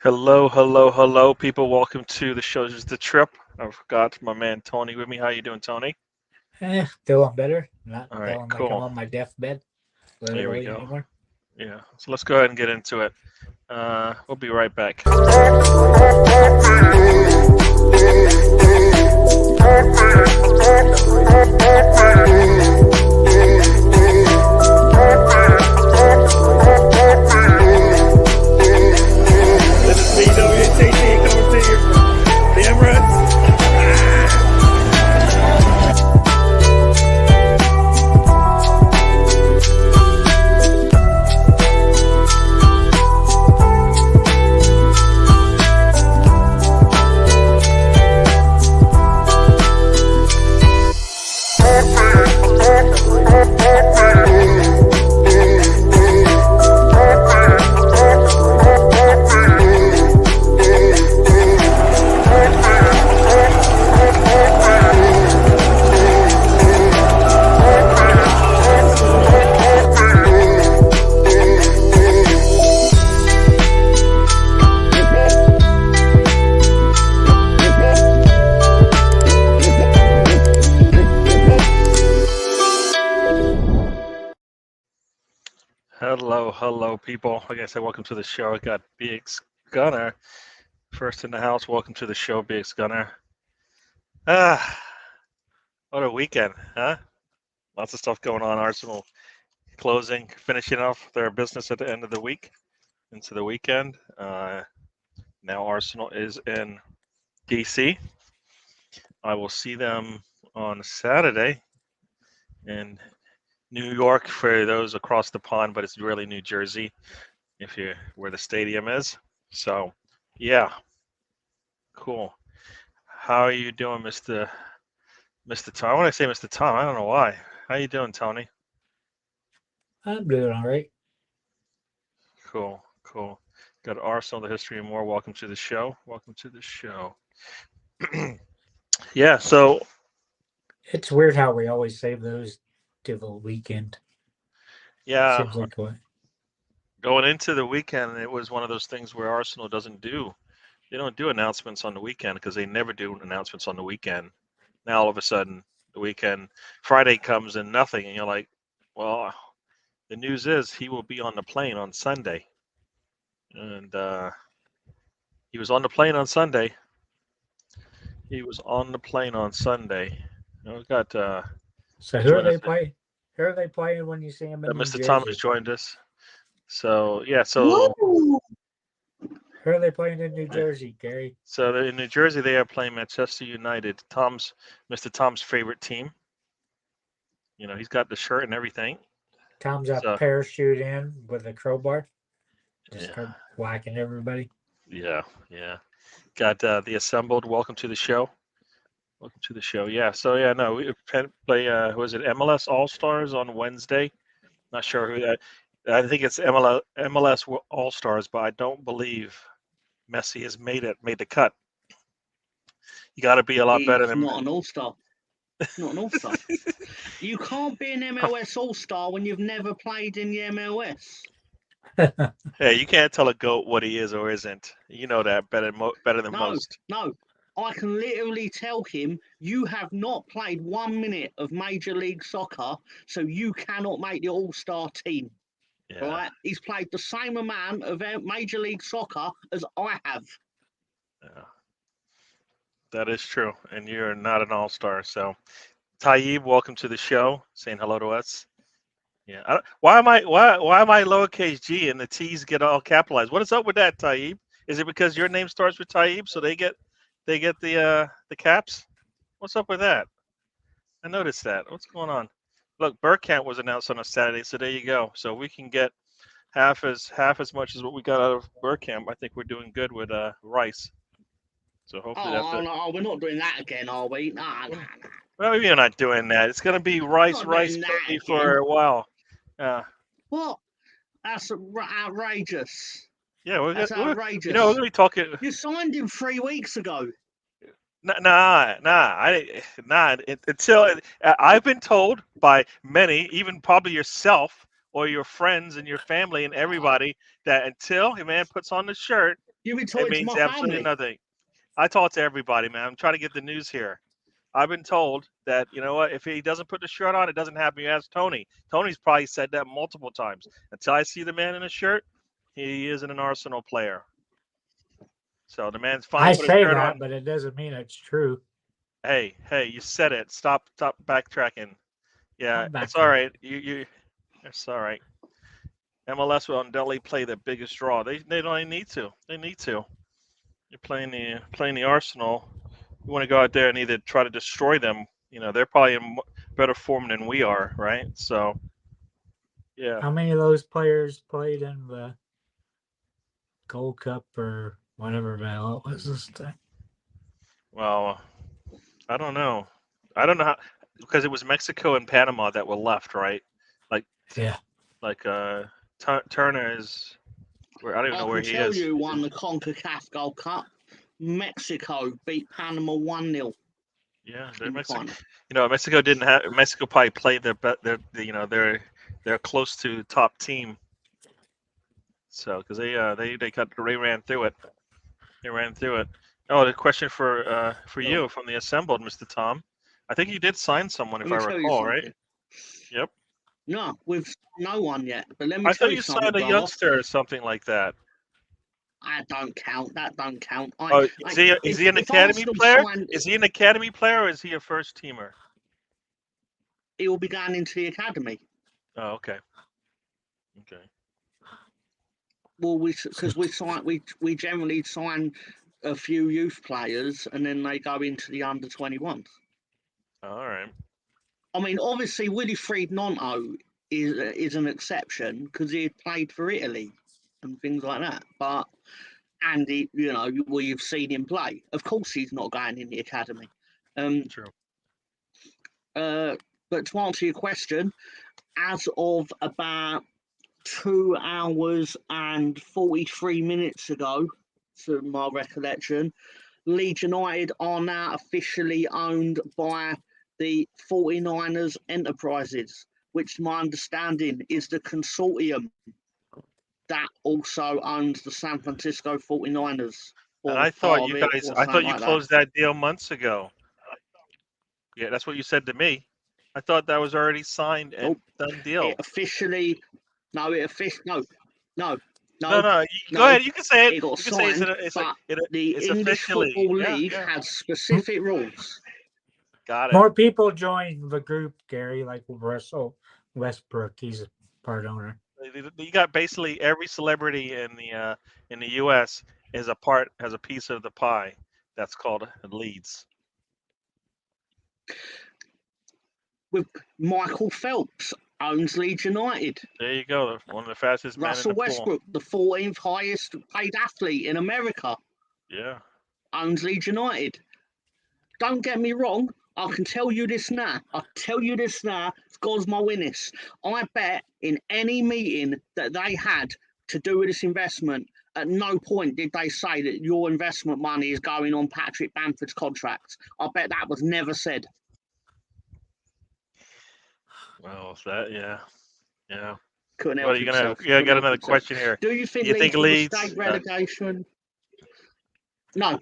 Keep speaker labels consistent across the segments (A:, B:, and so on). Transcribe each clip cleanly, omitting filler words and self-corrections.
A: Hello, hello, hello, people. Welcome to the show. This is The Trip. I forgot my man Tony with me. How you doing, Tony?
B: Feeling better. Not
A: All right,
B: feeling like I'm
A: cool.
B: on my deathbed,
A: Here we
B: literally
A: go.
B: anymore.
A: Yeah, so let's go ahead and get into it. We'll be right back. This is DWTT coming to you from the Emirates. Hello, hello, people. Like I said, welcome to the show. I got BX Gunner first in the house. Welcome to the show, BX Gunner. Ah, what a weekend, huh? Lots of stuff going on. Arsenal closing, finishing off their business at the end of the week into the weekend. Now Arsenal is in DC. I will see them on Saturday in New York for those across the pond, but it's really New Jersey if you're where the stadium is. So, yeah, cool. How are you doing, Mr. Tom? When I say Mr. Tom, I don't know why. How you doing, Tony?
B: I'm doing all right.
A: Cool, cool. Got Arsenal, the history and more. Welcome to the show. Welcome to the show. Yeah, so
B: It's weird how we always save those to the weekend.
A: yeah,
B: Seems like what?
A: going into the weekend, it was one of those things where Arsenal doesn't do. They don't do announcements on the weekend because they never do announcements on the weekend. Now all of a sudden, the weekend Friday comes and nothing, and you're like, well, the news is he will be on the plane on Sunday, and he was on the plane on Sunday. He was on the plane on Sunday. We've got
B: So who are
A: join us.
B: they playing? Who are they playing when you see them in New
A: Mr. Tom has
B: Jersey?
A: joined us. So yeah,
C: Woo!
B: Who are they playing in New Jersey, Gary?
A: in New Jersey they are playing Manchester United. Mr. Tom's favorite team. You know, he's got the shirt and everything.
B: Tom's a
A: So
B: parachute in with a crowbar, just
A: yeah,
B: start whacking everybody.
A: yeah, yeah. Got the assembled. Welcome to the show. Welcome to the show. Yeah. So yeah, no, we play. Was it MLS All Stars on Wednesday? Not sure who that. I think it's MLS All Stars, but I don't believe Messi has made the cut. You got to be a lot better
C: He's
A: than.
C: not an all-star. Not an all-star. You can't be an MLS all-star when you've never played in the MLS.
A: Hey, you can't tell a goat what he is or isn't. You know that better than
C: No,
A: most.
C: no. I can literally tell him you have not played 1 minute of Major League Soccer, so you cannot make the all-star team.
A: Yeah,
C: Right? He's played the same amount of Major League Soccer as I have.
A: yeah, that is true. And you're not an all-star. So, Taib, welcome to the show. Saying hello to us. Yeah. Why am I lowercase g and the T's get all capitalized? What is up with that, Taib? Is it because your name starts with Taib, so they get the caps? What's up with that? I noticed that. What's going on? Look, Burkamp was announced on a Saturday, so there you go. So we can get half as much as what we got out of Burkamp. I think we're doing good with Rice. So hopefully that's
C: Oh,
A: it.
C: no, we're not doing that again, are we? Nah, nah, nah.
A: Well, you're not doing that. It's gonna be Rice,
C: Not
A: Rice
C: doing that
A: maybe
C: again.
A: for a while.
C: What? That's outrageous.
A: Yeah, we're
C: That's
A: gonna,
C: outrageous.
A: we're gonna be talking.
C: You signed him 3 weeks ago.
A: Until I've been told by many, even probably yourself, or your friends and your family and everybody that until a man puts on the shirt,
C: You've been
A: it
C: talking to
A: means
C: my
A: absolutely
C: family.
A: nothing. I talk to everybody, man. I'm trying to get the news here. I've been told that, you know what, if he doesn't put the shirt on, it doesn't happen. You ask Tony. Tony's probably said that multiple times. Until I see the man in a shirt, he isn't an Arsenal player. So the man's fine
B: I
A: to put a
B: say
A: shirt
B: that,
A: on.
B: but it doesn't mean it's true.
A: Hey, you said it. Stop backtracking. Yeah,
B: I'm
A: it's all
B: backtracking.
A: right. It's all right. MLS will undoubtedly play the biggest draw. They don't need to. They need to. You're playing the Arsenal. You want to go out there and either try to destroy them. You know, they're probably in better form than we are, right? So, yeah.
B: How many of those players played in the Gold Cup or whatever the hell it was this time?
A: Well, I don't know. I don't know how, because it was Mexico and Panama that were left, right? Like
B: Yeah.
A: Turner is where I don't even know
C: I
A: where
C: can
A: he
C: tell
A: is.
C: you won the CONCACAF Gold Cup. Mexico beat Panama 1-0
A: Yeah, they're
C: in the
A: Mexico.
C: final.
A: You know, Mexico probably played they're close to top team. So because they ran through it. They ran through it. Oh, the question for you from the assembled, Mr. Tom. I think you did sign someone, if
C: Let
A: I
C: me tell you
A: recall, right?
C: something.
A: Yep.
C: No, we've no one yet. But let me
A: I
C: tell
A: thought
C: you
A: you
C: something,
A: signed a
C: brother.
A: youngster or something like that.
C: I don't count. That don't count.
A: Oh, is he an academy
C: Arsenal
A: player?
C: signed,
A: Is he an academy player or is he a first teamer?
C: he will be going into the academy.
A: Oh, okay. Okay.
C: Well, because we generally sign a few youth players and then they go into the under 21s.
A: All right.
C: I mean, obviously, Wilfried Gnonto is an exception because he had played for Italy and things like that. But Andy, you've seen him play. Of course, he's not going in the academy.
A: True.
C: But to answer your question, as of about 2 hours and 43 minutes ago, to my recollection, Leeds United are now officially owned by the 49ers Enterprises, which, to my understanding, is the consortium that also owns the San Francisco 49ers.
A: And
C: Or
A: I thought
C: part
A: you
C: of it,
A: guys,
C: or
A: I thought
C: something
A: you
C: like that.
A: closed that deal months ago. Yeah, that's what you said to me. I thought that was already signed and done deal.
C: It officially, no,
A: No, go ahead. You can say it.
C: It got
A: You can say
C: signed, but the
A: it's
C: English
A: officially.
C: Football
A: Yeah,
C: League
A: yeah.
C: has specific rules.
A: Got it.
B: More people join the group, Gary, like Russell Westbrook. He's a part owner.
A: You got basically every celebrity in the U.S. has a piece of the pie. That's called Leeds.
C: With Michael Phelps owns Leeds United.
A: There you go. One of the fastest men in
C: Russell
A: the pool.
C: Westbrook, the 14th highest paid athlete in America,
A: Yeah.
C: owns Leeds United. Don't get me wrong. I can tell you this now. God's my witness. I bet in any meeting that they had to do with this investment, at no point did they say that your investment money is going on Patrick Bamford's contract. I bet that was never said.
A: Well, yeah.
C: Couldn't
A: Well,
C: help
A: you're gonna
C: himself.
A: I got another question here.
C: Do you think
A: Do you think
C: Leeds will
A: Leeds?
C: escape relegation? No.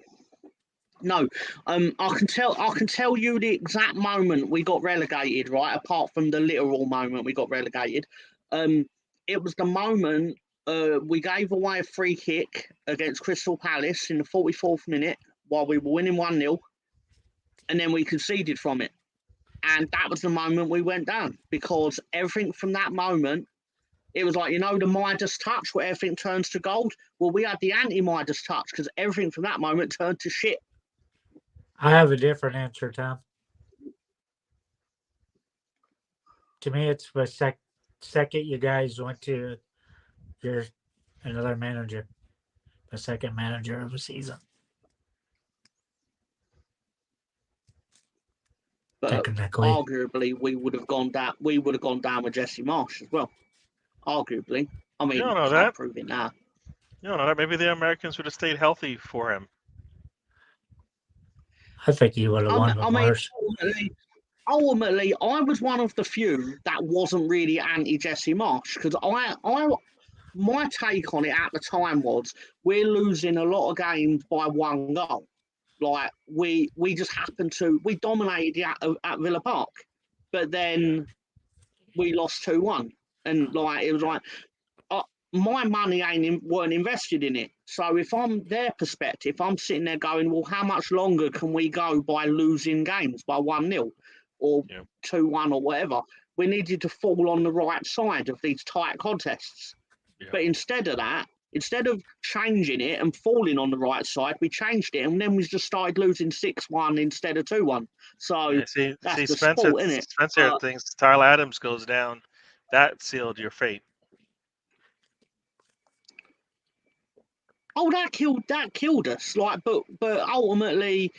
C: I can tell you the exact moment we got relegated, right? Apart from the literal moment we got relegated. It was the moment we gave away a free kick against Crystal Palace in the 44th minute while we were winning 1-0, and then we conceded from it. And that was the moment we went down, because everything from that moment, it was like, the Midas touch where everything turns to gold. Well, we had the anti-Midas touch because everything from that moment turned to shit.
B: I have a different answer, Tom. To me, it's the second you guys went to another manager, the second manager of the season.
C: But
B: technically,
C: arguably, we would have gone down with Jesse Marsh as well. Arguably, I mean,
A: You don't know
C: can't
A: that.
C: prove it now.
A: You don't know that. Maybe the Americans would have stayed healthy for him.
B: I think he would have won with Marsh.
C: ultimately, I was one of the few that wasn't really anti Jesse Marsh because my take on it at the time was we're losing a lot of games by one goal. Like we just happened to we dominated at Villa Park, but then we lost 2-1, and like it was like my money weren't invested in it. So if I'm their perspective, I'm sitting there going, well, how much longer can we go by losing games by 1-0 or 2-1 or whatever? We needed to fall on the right side of these tight contests.
A: Yeah.
C: But instead of that, instead of changing it and falling on the right side, we changed it, and then we just started losing 6-1 instead of 2-1. So
A: Yeah,
C: that's
A: see,
C: the
A: Spencer,
C: sport, isn't it?
A: Spencer thinks Tyler Adams goes down. That sealed your fate.
C: Oh, that killed us. Like, but ultimately,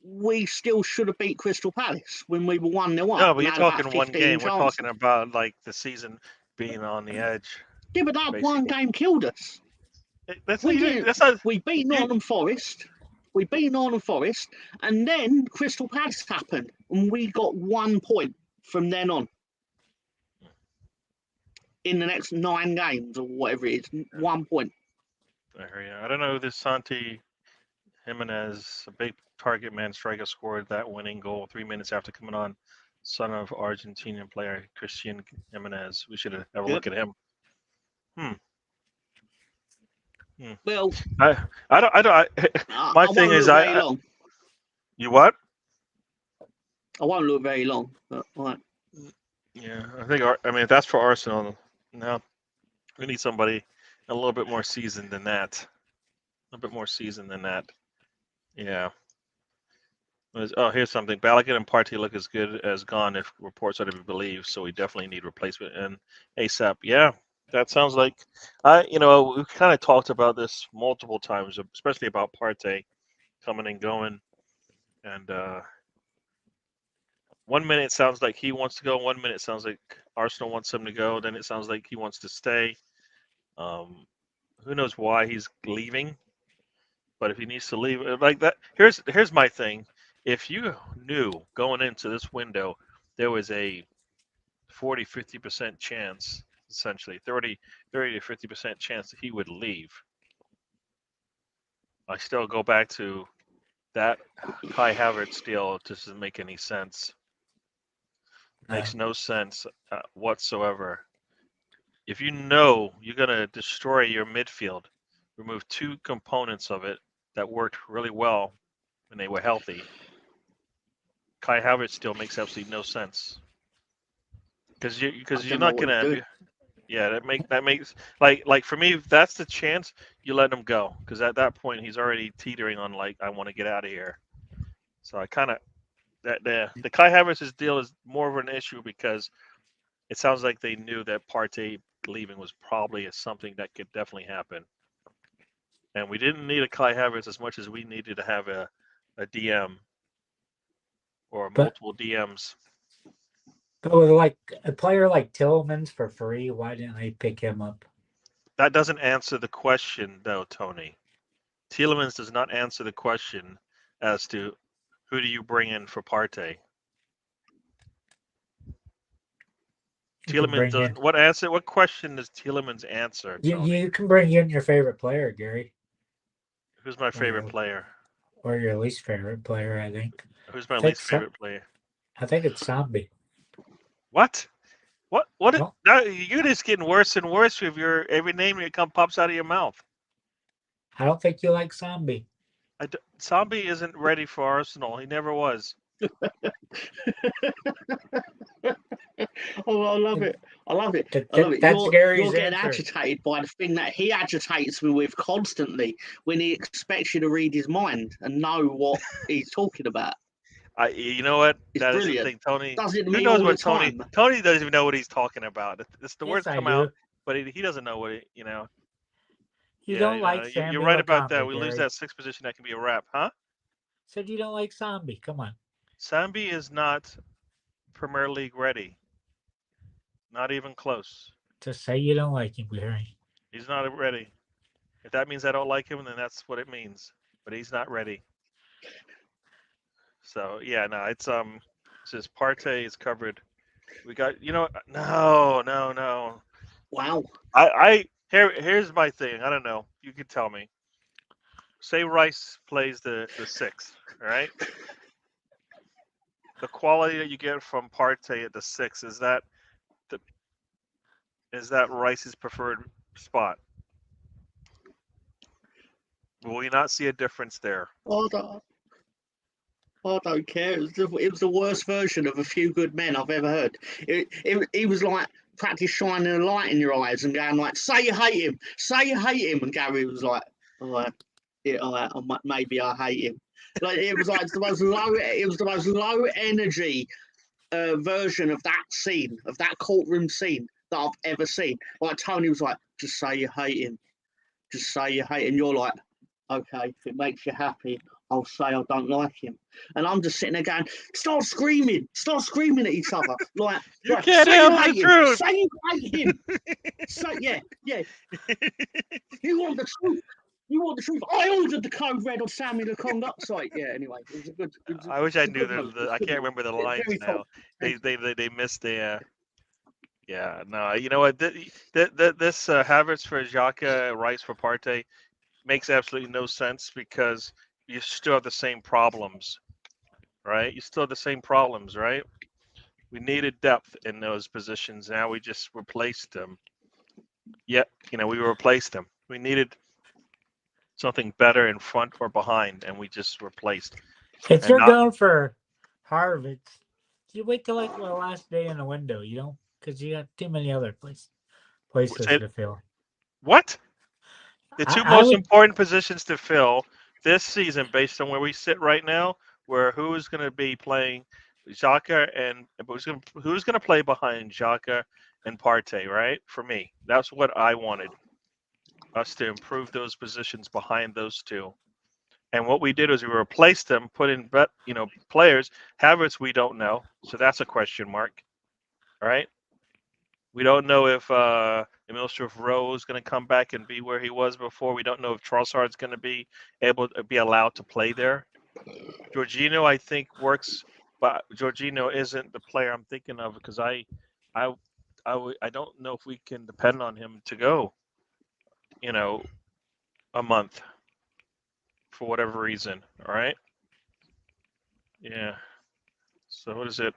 C: we still should have beat Crystal Palace when we were 1-0 up.
A: No, but
C: and
A: you're
C: had about
A: talking one
C: 15
A: game. We're
C: chances.
A: talking about like the season being on the edge.
C: Yeah, but that
A: basically.
C: one game killed us.
A: That's
C: We
A: not,
C: didn't.
A: that's not,
C: We beat Nottingham Forest. We beat Nottingham Forest, and then Crystal Palace happened, and we got 1 point from then on. In the next 9 games or whatever it is, 1 point.
A: I don't know who this Santi Jimenez, a big target man striker, scored that winning goal 3 minutes after coming on. Son of Argentinian player Christian Jimenez. We should have a look at him.
C: Well,
A: my
C: I
A: thing
C: won't
A: is
C: look very long.
A: You what?
C: I won't look very long, but right.
A: Yeah, I mean, if that's for Arsenal, no, we need somebody a little bit more seasoned than that. A little bit more seasoned than that. Yeah. Oh, here's something. Balogun and Partey look as good as gone if reports are to be believed. So we definitely need replacement and ASAP. Yeah, that sounds like we've kind of talked about this multiple times, especially about Partey coming and going. And 1 minute it sounds like he wants to go. 1 minute it sounds like Arsenal wants him to go. Then it sounds like he wants to stay. Who knows why he's leaving? But if he needs to leave, like that, here's my thing. If you knew going into this window there was a 40-50% chance, essentially 30 to 50% chance that he would leave, I still go back to that Kai Havertz deal. Just doesn't make any sense. Makes no sense whatsoever. If you know you're gonna destroy your midfield, remove 2 components of it that worked really well when they were healthy. Kai Havertz still makes absolutely no sense because you're not gonna. Yeah, that makes like for me, if that's the chance, you let him go because at that point he's already teetering on like I want to get out of here. So I kind of that the Kai Havertz's deal is more of an issue because it sounds like they knew that Partey leaving was probably something that could definitely happen, and we didn't need a Kai Havertz as much as we needed to have a DM or multiple DMs.
B: But with like a player like Tillman's for free, why didn't they pick him up?
A: That doesn't answer the question, though, Tony. Tielemans does not answer the question as to who do you bring in for Partey. Tielemans doesn't. What question does Tielemans answer, Tony?
B: You can bring in your favorite player, Gary.
A: Who's my favorite player?
B: Or your least favorite player, I think.
A: Who's my least favorite player?
B: I think it's Sambi.
A: What? What?
B: No.
A: Now you're just getting worse and worse with your every name that pops out of your mouth.
B: I don't think you like Sambi.
A: Sambi isn't ready for Arsenal. He never was.
C: Oh, I love it. I love it.
B: That's Gary's
C: you're getting
B: answer.
C: agitated by the thing that he agitates me with constantly when he expects you to read his mind and know what he's talking about.
A: You know what?
C: It's
A: that
C: brilliant.
A: Is the thing, Tony.
C: Does it
A: Who
C: me
A: knows
C: all
A: what
C: the
A: Tony?
C: time.
A: Tony doesn't even know what he's talking about. The words come out, but he doesn't know what it.
B: You don't like Sambi.
A: You're right about that. We lose that 6th position. That can be a wrap, huh?
B: Said you don't like Sambi. Come on.
A: Sambi is not Premier League ready. Not even close.
B: Just say you don't like him, Gary.
A: He's not ready. If that means I don't like him, then that's what it means. But he's not ready. So yeah, no, it's says Partey is covered. We got no.
C: Wow.
A: Here's my thing. I don't know. You can tell me. Say Rice plays the 6th, all right? The quality that you get from Partey at the 6 is that Rice's preferred spot? Will we not see a difference there?
C: I don't care. It was the worst version of A Few Good Men I've ever heard. It was like practice shining a light in your eyes and going like, "Say you hate him, say you hate him," and Gary was like, maybe I hate him." Like it was like the most low. It was the most low energy version of that scene, of that courtroom scene that I've ever seen. Like Tony was like, "Just say you hate him, just say you hate him." You're like, "Okay, if it makes you happy, I'll say I don't like him." And I'm just sitting there going, start screaming at each other. Like,
A: You
C: like,
A: can't
C: say you
A: handle
C: hate
A: the
C: him,
A: truth.
C: say you hate him. Say, yeah. You want the truth. You want the truth. I ordered the code red on Sammy the Conduct site. Yeah, anyway, it was a good.
A: I wish I knew
C: I
A: I can't remember the lines now. They missed the. Yeah, no, you know what? This Havertz for Xhaka, Rice for Partey makes absolutely no sense because you still have the same problems, right? You still have the same problems, right? We needed depth in those positions. Now we just replaced them. Yeah, we replaced them. We needed something better in front or behind, and we just replaced.
B: If
A: And
B: you're
A: not,
B: going for Harvard, you wait till like the last day in the window, because you got too many other places to fill.
A: What? The two
B: I
A: most
B: would.
A: important positions to fill this season, based on where we sit right now, were who is going to be playing Xhaka and who's going to play behind Xhaka and Partey, right? For me, that's what I wanted us to improve those positions behind those two. And what we did was we replaced them, put in players. Havertz, we don't know, so that's a question mark. All right. We don't know if Emil Rowe is going to come back and be where he was before. We don't know if Trossard's going to be able to be allowed to play there. Jorginho, I think, works, but Jorginho isn't the player I'm thinking of because I don't know if we can depend on him to go, a month for whatever reason. All right. Yeah. So what is it?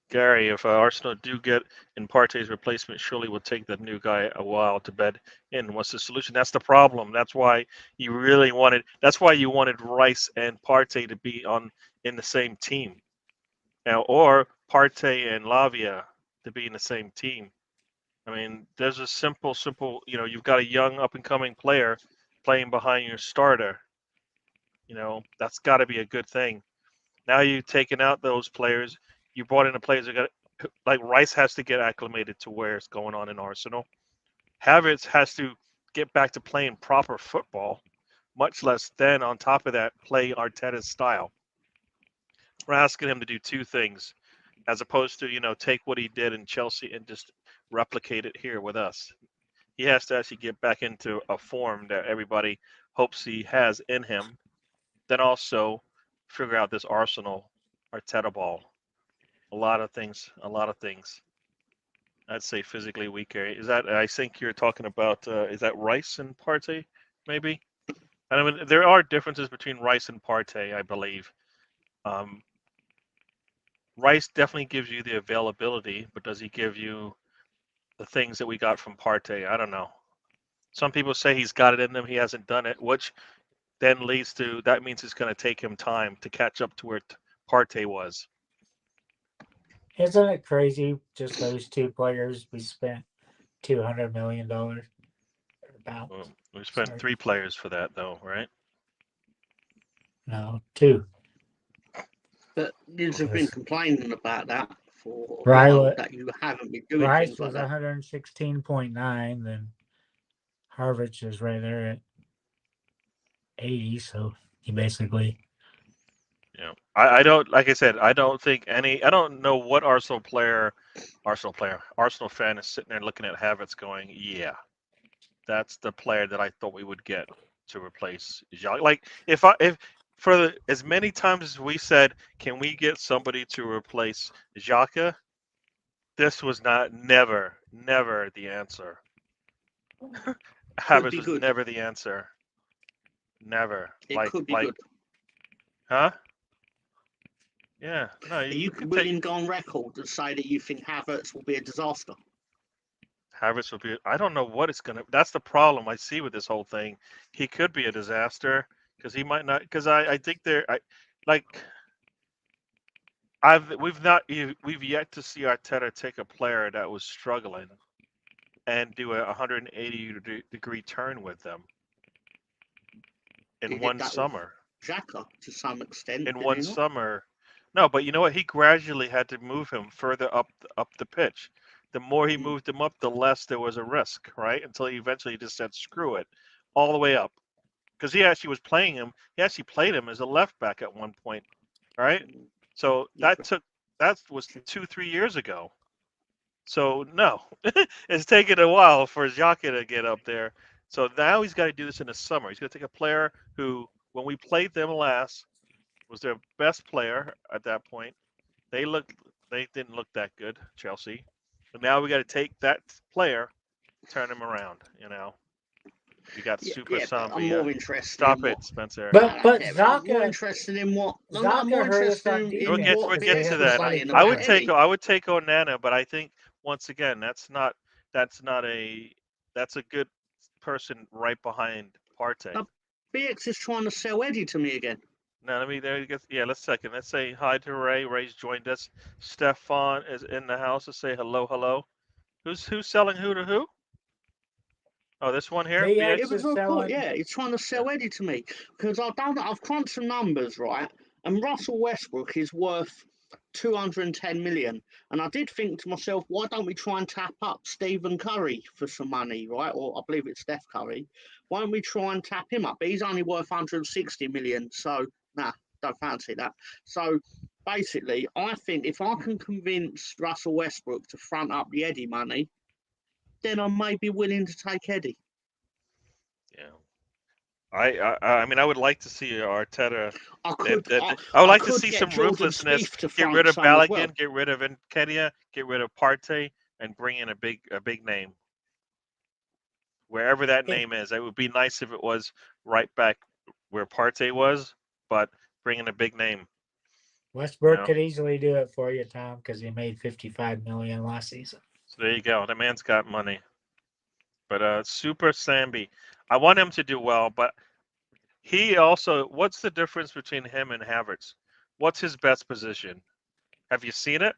A: Gary, if Arsenal do get in Partey's replacement, surely will take the new guy a while to bed in. What's the solution? That's the problem. That's why you wanted Rice and Partey to be in the same team. Now, or Partey and Lavia to be in the same team. I mean, there's a simple, you've got a young up and coming player playing behind your starter. That's got to be a good thing. Now you've taken out those players. You brought in the players that like Rice has to get acclimated to where it's going on in Arsenal. Havertz has to get back to playing proper football, much less then on top of that play Arteta's style. We're asking him to do two things, as opposed to take what he did in Chelsea and just replicate it here with us. He has to actually get back into a form that everybody hopes he has in him. Then also figure out this Arsenal Arteta ball. A lot of things. I'd say physically weaker. I think you're talking about, is that Rice and Partey, maybe? I mean, there are differences between Rice and Partey, I believe. Rice definitely gives you the availability, but does he give you the things that we got from Partey? I don't know. Some people say he's got it in him. He hasn't done it, which then leads to that means it's going to take him time to catch up to where Partey was.
B: Isn't it crazy? Just those two players, we spent $200 million. About.
A: We spent 3 players for that, though, right?
B: No, 2.
C: But you've been complaining about that for that you haven't been doing.
B: Rice was 116.9, then Harvard is right there at 80. So he basically.
A: Yeah, I don't, like I said, I don't know what Arsenal fan is sitting there looking at Havertz going, yeah, that's the player that I thought we would get to replace Jacques. Like if as many times as we said, can we get somebody to replace Xhaka? This was never the answer.
C: Could
A: Havertz
C: be
A: was
C: good.
A: never the answer. Never.
C: It could be good.
A: Huh? Yeah. No,
C: Are
A: you
C: you
A: could
C: willing to go on record and say that you think Havertz will be a disaster?
A: Havertz will be. I don't know what it's gonna. That's the problem I see with this whole thing. He could be a disaster because he might not. Because I think they're. We've yet to see Arteta take a player that was struggling and do a 180-degree turn with them
C: He
A: in
C: did
A: one
C: that with
A: summer.
C: Xhaka to some extent.
A: In
C: did
A: one
C: he not?
A: summer. No, but you know what? He gradually had to move him further up the pitch. The more he moved him up, the less there was a risk, right? Until he eventually just said, "Screw it," all the way up. Because he actually was playing him. He actually played him as a left back at one point, right? So
C: Yeah.
A: that was 2-3 years ago. So no, it's taken a while for Xhaka to get up there. So now he's got to do this in the summer. He's going to take a player who, when we played them last, was their best player at that point. They didn't look that good, Chelsea. But now we got to take that player, turn him around. We got Super
C: Yeah, but I'm
A: Zombie.
C: more interested
A: Stop
C: in
A: it,
C: what.
A: Spencer.
B: But
C: I'm more
B: Zaka
C: interested in what. No, I'm more
B: hurt us
C: interested
B: on
C: in
B: defense
C: what
A: We'll
B: because they
A: get
C: Bex
A: to
B: had to
C: was
A: that.
B: play
C: saying
A: I
C: about
A: would take
C: Eddie.
A: I would take Onana, but I think once again that's a that's a good person right behind Partey.
C: No, BX is trying to sell Eddie to me again.
A: Now let me there you go. Yeah, let's second. Let's say hi to Ray. Ray's joined us. Stefan is in the house. Let's say hello. Who's selling who to who? Oh, this one here,
B: BX
C: It
A: BX.
C: was
B: is
C: a report,
B: selling.
C: yeah. He's trying to sell Eddie to me because I've crunched some numbers, right? And Russell Westbrook is worth 210 million. And I did think to myself, why don't we try and tap up Stephen Curry for some money, right? Or I believe it's Steph Curry. Why don't we try and tap him up? But he's only worth 160 million. So, nah, don't fancy that. So, basically, I think if I can convince Russell Westbrook to front up the Eddie money, then I may be willing to take Eddie.
A: Yeah. I mean, I would like to see Arteta.
C: I
A: I would like to
C: could
A: see
C: get
A: some
C: Jordan
A: ruthlessness.
C: Spieth to
A: Get
C: front
A: rid of
C: some as well.
A: Balogun, get rid of Nketiah, get rid of Partey, and bring in a big name. Wherever that name is, it would be nice if it was right back where Partey was, but bring in a big name.
B: Westbrook could easily do it for you, Tom, because he made 55 million last season.
A: So there you go. The man's got money. But Super Sambi, I want him to do well, but he also. What's the difference between him and Havertz? What's his best position? Have you seen it?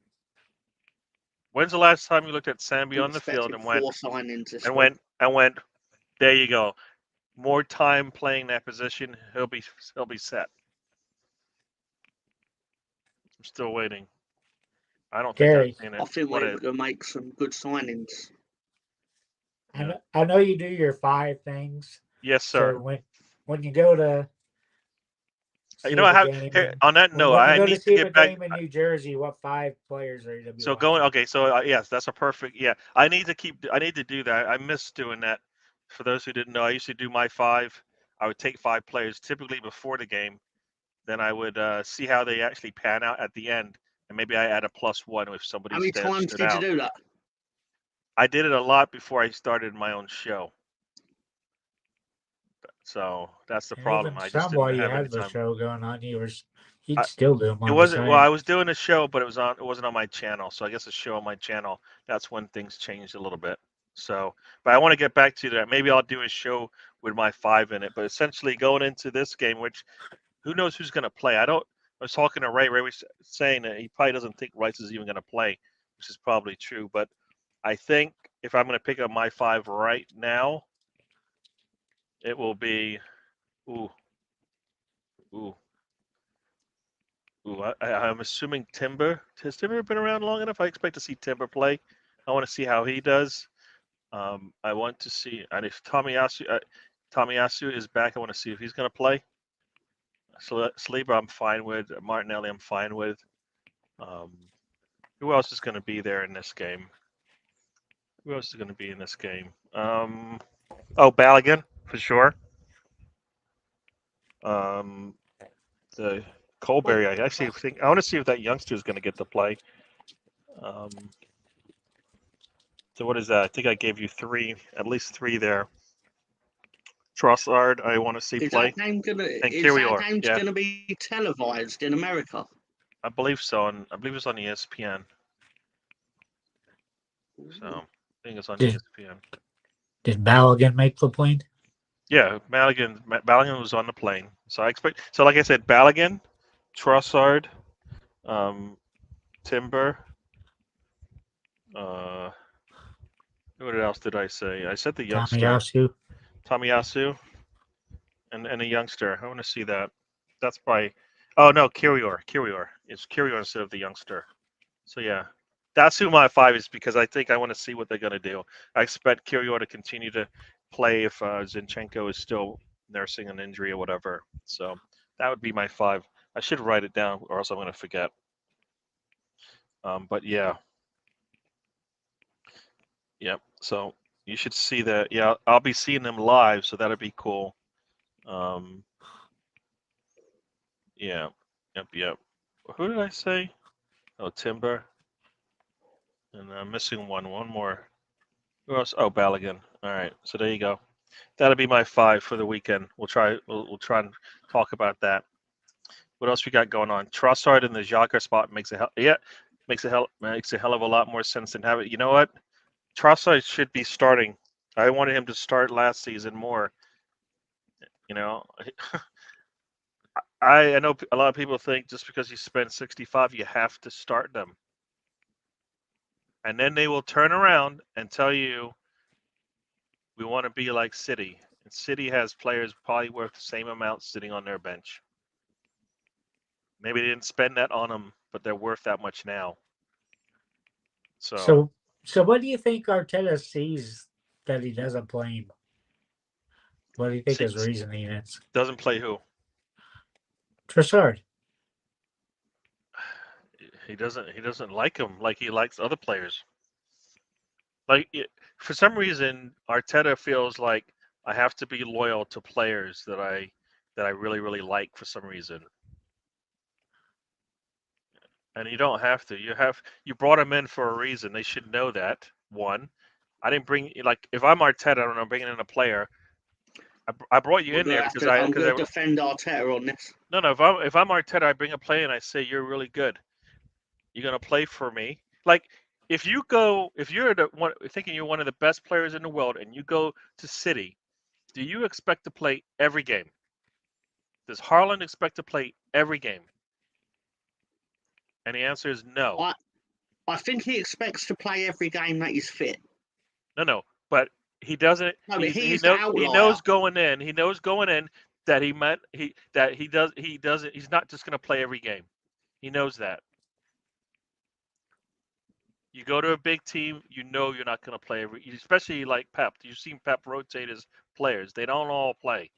A: When's the last time you looked at Sambi on the field and went, there you go. More time playing that position, he'll be set. I'm still waiting. I don't think I've seen it.
C: I think we're going to make some good signings.
B: I know you do your 5 things.
A: Yes, sir.
B: So when you go to
A: on that note, I need to get back
B: in New Jersey. What 5 players are you?
A: So going okay. So yes, that's a perfect. Yeah, I need to do that. I miss doing that. For those who didn't know, I used to do my 5. I would take 5 players typically before the game. Then I would see how they actually pan out at the end, and maybe I add a +1 if somebody.
C: How many times did you do that?
A: I did it a lot before I started my own show. So that's the problem. I just didn't have any time.
B: The show going on, you'd still do them.
A: It wasn't well. I was doing a show, but it wasn't on my channel. So I guess a show on my channel. That's when things changed a little bit. So, but I want to get back to that. Maybe I'll do a show with my 5 in it. But essentially, going into this game, which who knows who's going to play? I was talking to Ray. Ray was saying that he probably doesn't think Rice is even going to play, which is probably true. But I think if I'm going to pick up my 5 right now, it will be, I'm assuming Timber. Has Timber been around long enough? I expect to see Timber play. I want to see how he does. I want to see, and if Tomiyasu is back, I want to see if he's going to play. Sleeper, I'm fine with. Martinelli, I'm fine with. Who else is going to be there in this game? Balogun, for sure. the Colberry. I actually think I want to see if that youngster is going to get to play. So what is that? I think I gave you at least three there. Trossard, I want to see play. And Kirior,
C: game's gonna be televised in America?
A: I believe so, and I believe it's on ESPN. So I think it's on ESPN.
B: Did Balogun make the plane?
A: Yeah, Balogun was on the plane. So I expect. So like I said, Balogun, Trossard, Timber. What else did I say? I said the youngster. Tomiyasu. And a youngster. I want to see that. That's probably. Oh no, Kirior. It's Kirior instead of the youngster. So yeah, that's who my 5 is because I think I want to see what they're going to do. I expect Kirior to continue to play if Zinchenko is still nursing an injury or whatever. So that would be my 5. I should write it down or else I'm going to forget. But yeah. Yep. So you should see that. Yeah, I'll be seeing them live, so that'll be cool. Yeah. Yep. Who did I say? Oh, Timber. And I'm missing one more. Who else? Oh, Balogun. All right. So there you go. That'll be my 5 for the weekend. We'll try and talk about that. What else we got going on? Trossard in the Xhaka spot makes a hell of a lot more sense than have it. You know what? Trossard should be starting. I wanted him to start last season more. You know, I know a lot of people think just because you spend 65, you have to start them. And then they will turn around and tell you, we want to be like City. And City has players probably worth the same amount sitting on their bench. Maybe they didn't spend that on them, but they're worth that much now.
B: So what do you think Arteta sees that he doesn't play him? What do you think his reasoning is?
A: Doesn't play who?
B: Trossard.
A: He doesn't like him like he likes other players. Like for some reason, Arteta feels like I have to be loyal to players that I really like for some reason. And you don't have to. You brought them in for a reason. They should know that. One, I didn't bring if I'm Arteta and I'm bringing in a player, I brought you in there because
C: I'm going to defend Arteta on this.
A: No. If I'm Arteta, I bring a player and I say you're really good. You're going to play for me. Like if you're thinking you're one of the best players in the world and you go to City, do you expect to play every game? Does Haaland expect to play every game? And the answer is no.
C: I think he expects to play every game that he's fit.
A: No, but he doesn't.
C: No,
A: he knows going in. He knows going in that he's not just going to play every game. He knows that. You go to a big team, you know you're not going to play especially like Pep. You've seen Pep rotate his players. They don't all play.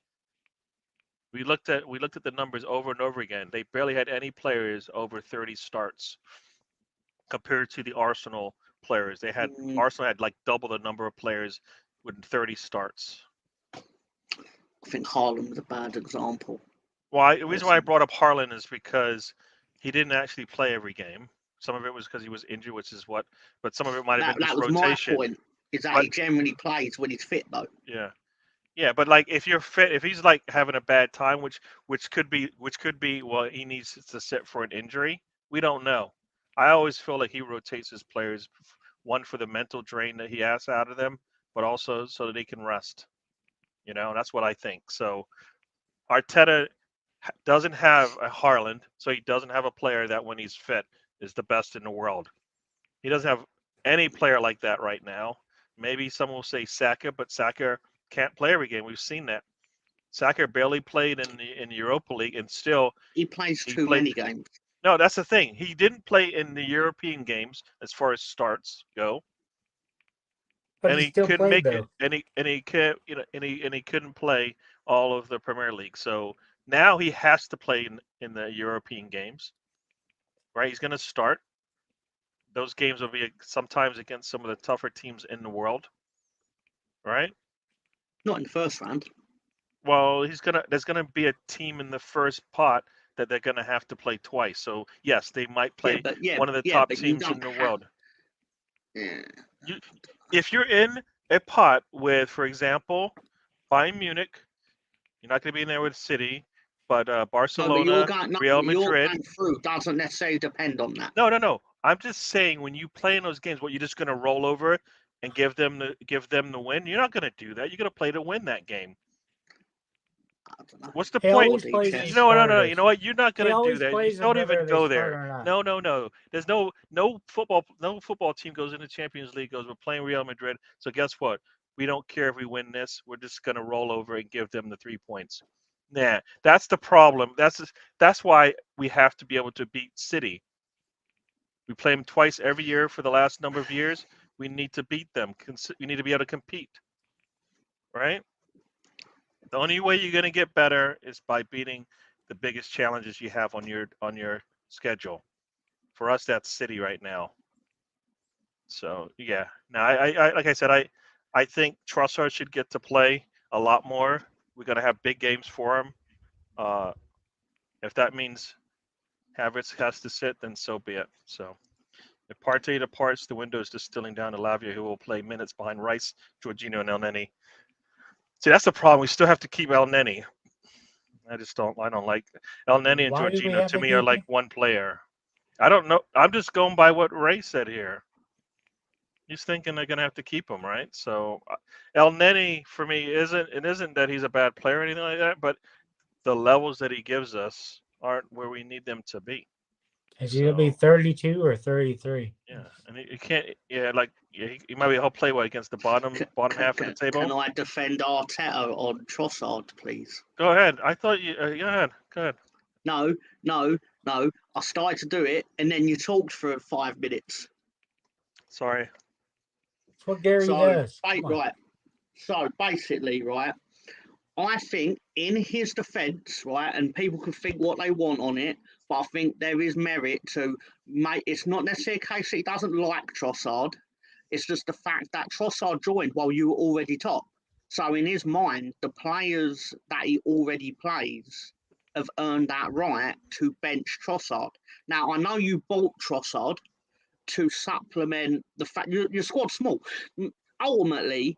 A: We looked at the numbers over and over again. They barely had any players over 30 starts compared to the Arsenal players. Arsenal had like double the number of players with 30 starts.
C: I think Haaland was a bad example.
A: Well, the reason why I brought up Haaland is because he didn't actually play every game. Some of it was because he was injured, but some of it might have been just rotation.
C: My point. Is that he generally plays when he's fit, though.
A: Yeah, but like if you're fit, if he's like having a bad time, which could be, well, he needs to sit for an injury. We don't know. I always feel like he rotates his players, one for the mental drain that he has out of them, but also so that they can rest. That's what I think. So Arteta doesn't have a Haaland, so he doesn't have a player that when he's fit is the best in the world. He doesn't have any player like that right now. Maybe some will say Saka, but Saka can't play every game. We've seen that. Saka barely played in the Europa League, and still
C: he plays too many games.
A: No, that's the thing. He didn't play in the European games as far as starts go,
B: but
A: and he couldn't make it. And he can't, and he couldn't play all of the Premier League. So now he has to play in the European games. Right, he's going to start. Those games will be sometimes against some of the tougher teams in the world. Right?
C: Not in the first round.
A: Well, there's gonna be a team in the first pot that they're going to have to play twice. So yes, they might play
C: yeah,
A: one of the top
C: but you
A: teams in
C: don't
A: the
C: have-
A: world.
C: Yeah.
A: If you're in a pot with, for example, Bayern Munich, you're not going to be in there with City, but Barcelona, Real
C: Your
A: Madrid.
C: going through doesn't necessarily depend on that.
A: No. I'm just saying when you play in those games, what you're just going to roll over and give them the win. You're not going to do that. You're going to play to win that game.
C: I don't know.
A: What's the
B: He
A: point?
B: always plays
A: You
B: his
A: know what? No.
B: starters.
A: You know what? You're not
B: He
A: going to do
B: always
A: that. You
B: plays them
A: don't
B: whether
A: even
B: they
A: go
B: start
A: there.
B: or not.
A: No. There's no football team goes into Champions League goes, we're playing Real Madrid. So guess what? We don't care if we win this. We're just going to roll over and give them the 3 points. Nah, that's the problem. That's why we have to be able to beat City. We play them twice every year for the last number of years. We need to beat them. We need to be able to compete, right? The only way you're going to get better is by beating the biggest challenges you have on your schedule. For us, that's City right now. So yeah, now I like I said, I think Trossard should get to play a lot more. We're going to have big games for him. If that means Havertz has to sit, then so be it. So if Partey departs, the window is distilling down to Lavia, who will play minutes behind Rice, Jorginho, and El Neni. See, that's the problem. We still have to keep El Neni. I don't like El Neni and
B: Why do we
A: Jorginho.
B: have
A: To
B: to
A: me, are
B: keep
A: like
B: him?
A: one player. I don't know. I'm just going by what Ray said here. He's thinking they're going to have to keep him, right? So El Neni, for me, isn't that he's a bad player or anything like that, but the levels that he gives us aren't where we need them to be.
B: Is he gonna be 32 or 33?
A: Yeah, and he can't. Yeah, like he might be. He'll play what against the bottom half of the table.
C: Can I defend Arteta on Trossard, please?
A: Go ahead. I thought you. Go ahead. Go ahead.
C: No. I started to do it, and then you talked for 5 minutes.
A: Sorry.
B: That's what Gary does.
C: Right. So basically, right, I think in his defence, right, and people can think what they want on it, but I think there is merit to make. It's not necessarily a case that he doesn't like Trossard. It's just the fact that Trossard joined while you were already top. So in his mind, the players that he already plays have earned that right to bench Trossard. Now, I know you bought Trossard to supplement the fact your squad's small. Ultimately,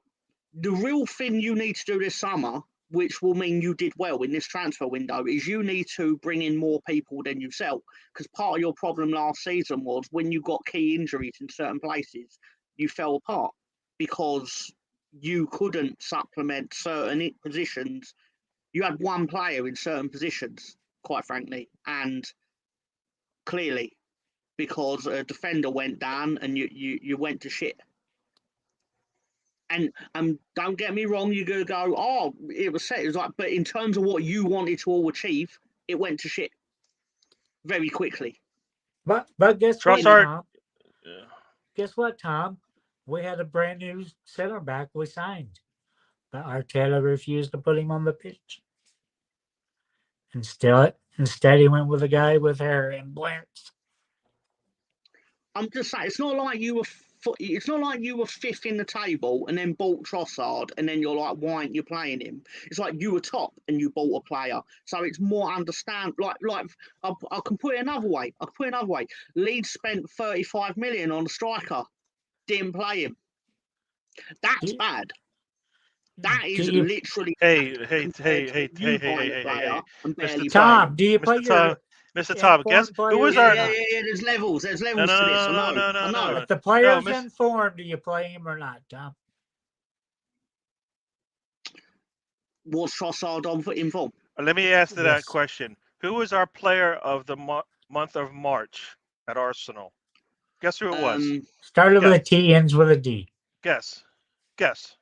C: the real thing you need to do this summer, which will mean you did well in this transfer window, is you need to bring in more people than you sell. Because part of your problem last season was when you got key injuries in certain places, you fell apart because you couldn't supplement certain positions. You had one player in certain positions, quite frankly, and clearly because a defender went down and you went to shit. And don't get me wrong, you're going to go, oh, it was set. It was like, but in terms of what you wanted to all achieve, it went to shit very quickly.
B: But guess what,
A: Trossard.
B: Tom? Guess what, Tom? We had a brand new center back we signed, but Arteta refused to put him on the pitch. Instead, he went with a guy with hair and implants.
C: I'm just saying, it's not like you were fifth in the table and then bought Trossard and then you're like, why aren't you playing him? It's like you were top and you bought a player. So it's more understand. Like I can put it another way. Leeds spent 35 million on a striker, didn't play him. That's bad. That is literally.
A: Hey.
B: Tom, do you play your
A: Mr. Tom, guess who was our?
C: Yeah. There's levels. There's levels to this. I know.
B: If the player's informed, do you play him or not, Tom?
C: Was Trossard on for inform?
A: Let me ask that question. Who was our player of the month of March at Arsenal? Guess who it was?
B: Started with a T, ends with a D.
A: Guess.
C: Guess.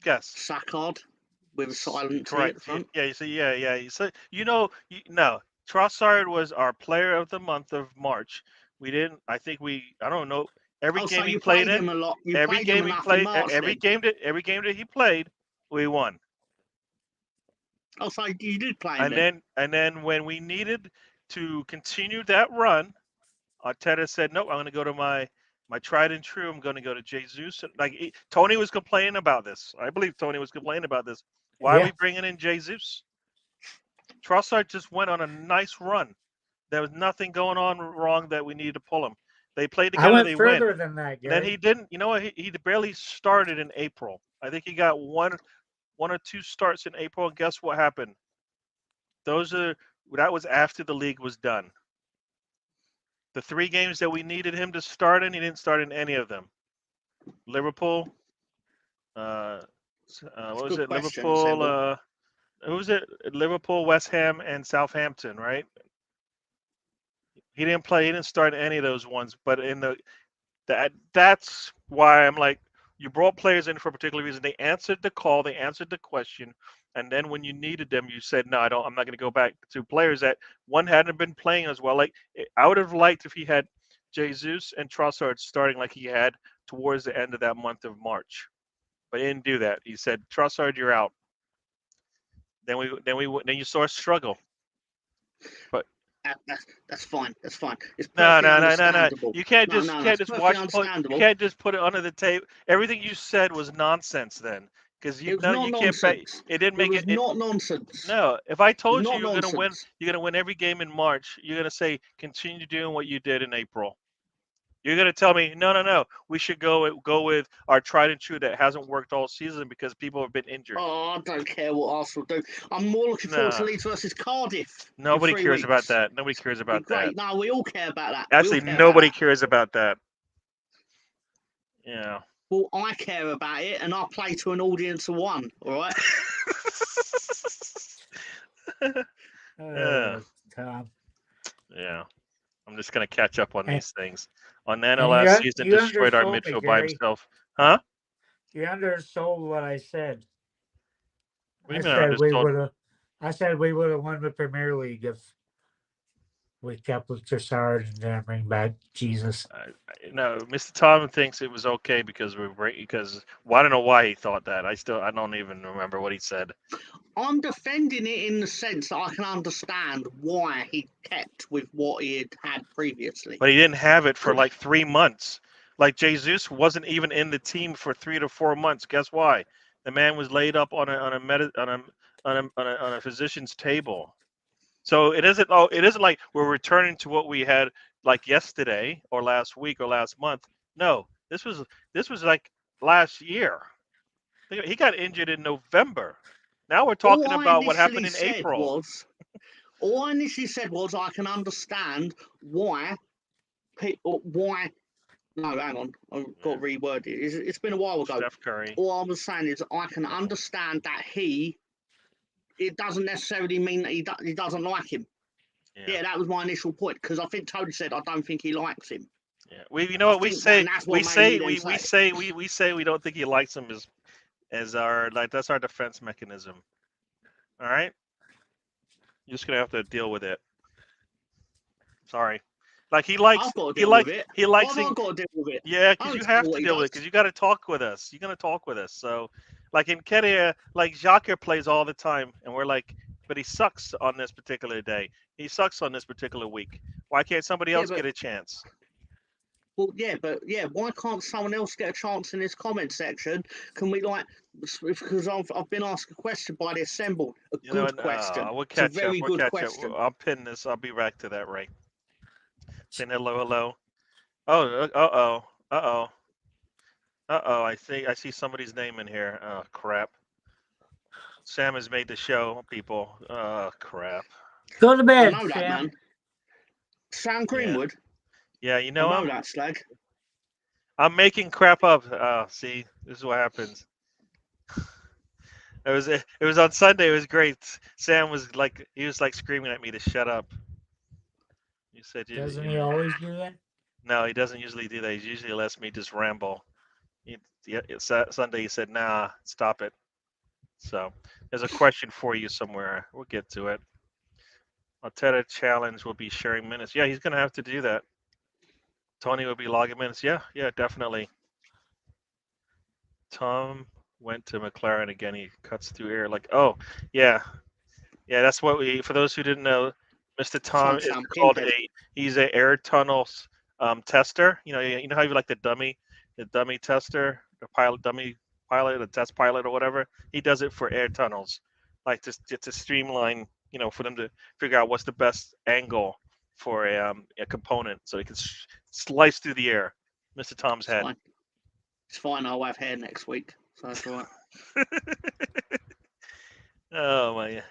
A: Saccard
C: with a silent T
A: at the front. Yeah. So no. Trossard was our player of the month of March. We didn't. I don't know. Every game he played in, every game he played, every game that he played, we won.
C: Oh, so you did play him.
A: And then when we needed to continue that run, Arteta said, "Nope, I'm going to go to my tried and true. I'm going to go to Jesus." Like Tony was complaining about this. I believe Tony was complaining about this. Why are we bringing in Jesus? Trossard just went on a nice run. There was nothing going on wrong that we needed to pull him. They played
B: I
A: together,
B: went
A: they
B: further
A: win.
B: than that,
A: And then
B: Gary.
A: he didn't. You know what? He barely started in April. I think he got one or two starts in April. And guess what happened? That was after the league was done. The 3 games that we needed him to start in, he didn't start in any of them. Liverpool. What was it?
C: Question,
A: Liverpool. Who was it? Liverpool, West Ham, and Southampton, right? He didn't play. He didn't start any of those ones. But that's why I'm like, you brought players in for a particular reason. They answered the call. They answered the question. And then when you needed them, you said, no, I'm not going to go back to players that one hadn't been playing as well. Like, I would have liked if he had Jesus and Trossard starting like he had towards the end of that month of March. But he didn't do that. He said, Trossard, you're out. Then you saw us struggle. But
C: that's fine. That's fine. It's
A: no.
C: perfectly understandable.
A: You can't
C: No,
A: just
C: that's perfectly understandable.
A: You can't just put it under the table. Everything you said was nonsense then, because
C: It was not
A: you can't pay.
C: nonsense.
A: It didn't
C: It
A: make
C: was
A: it.
C: not nonsense.
A: No, if I told you
C: Not
A: you're gonna win,
C: nonsense.
A: you're gonna win every game in March. You're gonna say continue doing what you did in April. You're gonna tell me no. We should go with our tried and true that hasn't worked all season because people have been injured.
C: Oh, I don't care what Arsenal do. I'm more looking forward to Leeds versus Cardiff.
A: Nobody
C: in 3
A: cares
C: weeks.
A: about that. Nobody cares about
C: Great.
A: that.
C: No, we all care about that.
A: Actually, nobody cares about that. Yeah.
C: Well, I care about it, and I play to an audience of 1. All right.
B: Tom.
A: Yeah. I'm just gonna catch up on these things. Onana
B: and
A: last
B: you-
A: season
B: you
A: destroyed our
B: undersold me,
A: midfield by
B: Gary.
A: himself. Huh?
B: You undersold what I said.
A: What do you mean undersold?
B: I said we would have won the Premier League if we kept with Trossard and then bring back Jesus.
A: No, Mr. Tom thinks it was okay because well, I don't know why he thought that. I don't even remember what he said.
C: I'm defending it in the sense that I can understand why he kept with what he had previously.
A: But he didn't have it for like 3 months. Like Jesus wasn't even in the team for 3 to 4 months. Guess why? The man was laid up on a physician's table. So it isn't like we're returning to what we had like yesterday or last week or last month. No, this was like last year. He got injured in November. Now we're talking about what happened in April.
C: All I initially said was I can understand why people. No, hang on. I've got reworded. It's been a while ago.
A: Steph Curry.
C: All I was saying is I can understand that it doesn't necessarily mean that he doesn't like him. Yeah, that was my initial point because I think Tony said I don't think he likes him.
A: Yeah, we we say we don't think he likes him as our that's our defense mechanism. All right, you're just gonna have to deal with it. Sorry. Like he likes
C: I've got to
A: he
C: deal
A: likes
C: with it.
A: he likes
C: I've got to deal with it.
A: Yeah, because you have to deal with it because you got to talk with us. You're gonna talk with us. So, like in Kedia, like Jacques plays all the time, and we're like, but he sucks on this particular day. He sucks on this particular week. Why can't somebody else get a chance?
C: Well, why can't someone else get a chance in this comment section? Can we because I've been asked a question by the assembled, a good question.
A: We'll catch
C: it's a very
A: up.
C: good question.
A: I'll pin this. I'll be back to that, Ray. Saying hello. Oh, I see somebody's name in here. Oh, crap. Sam has made the show, people. Oh, crap.
B: Go to bed,
C: I know that,
B: Sam.
C: man. Sam Greenwood.
A: Yeah, you know
C: I know that, Slag.
A: I'm making crap up. See, this is what happens. It was on Sunday. It was great. Sam was he was screaming at me to shut up. He said,
B: "Doesn't he always do that?"
A: No, he doesn't usually do that. He usually lets me just ramble. Sunday he said, "Nah, stop it." So there's a question for you somewhere. We'll get to it. Arteta challenge will be sharing minutes. Yeah, he's gonna have to do that. Tony will be logging minutes. Yeah, definitely. Tom went to McLaren again. He cuts through air yeah. That's what for those who didn't know, Mr. Tom is called he's an air tunnels tester. You know how you like the dummy tester, the dummy pilot, the test pilot or whatever. He does it for air tunnels, to streamline for them to figure out what's the best angle for a component so they can slice through the air. Mr. Tom's
C: It's
A: head.
C: fine. It's fine. I'll have hair next week, so that's all right.
A: Oh my.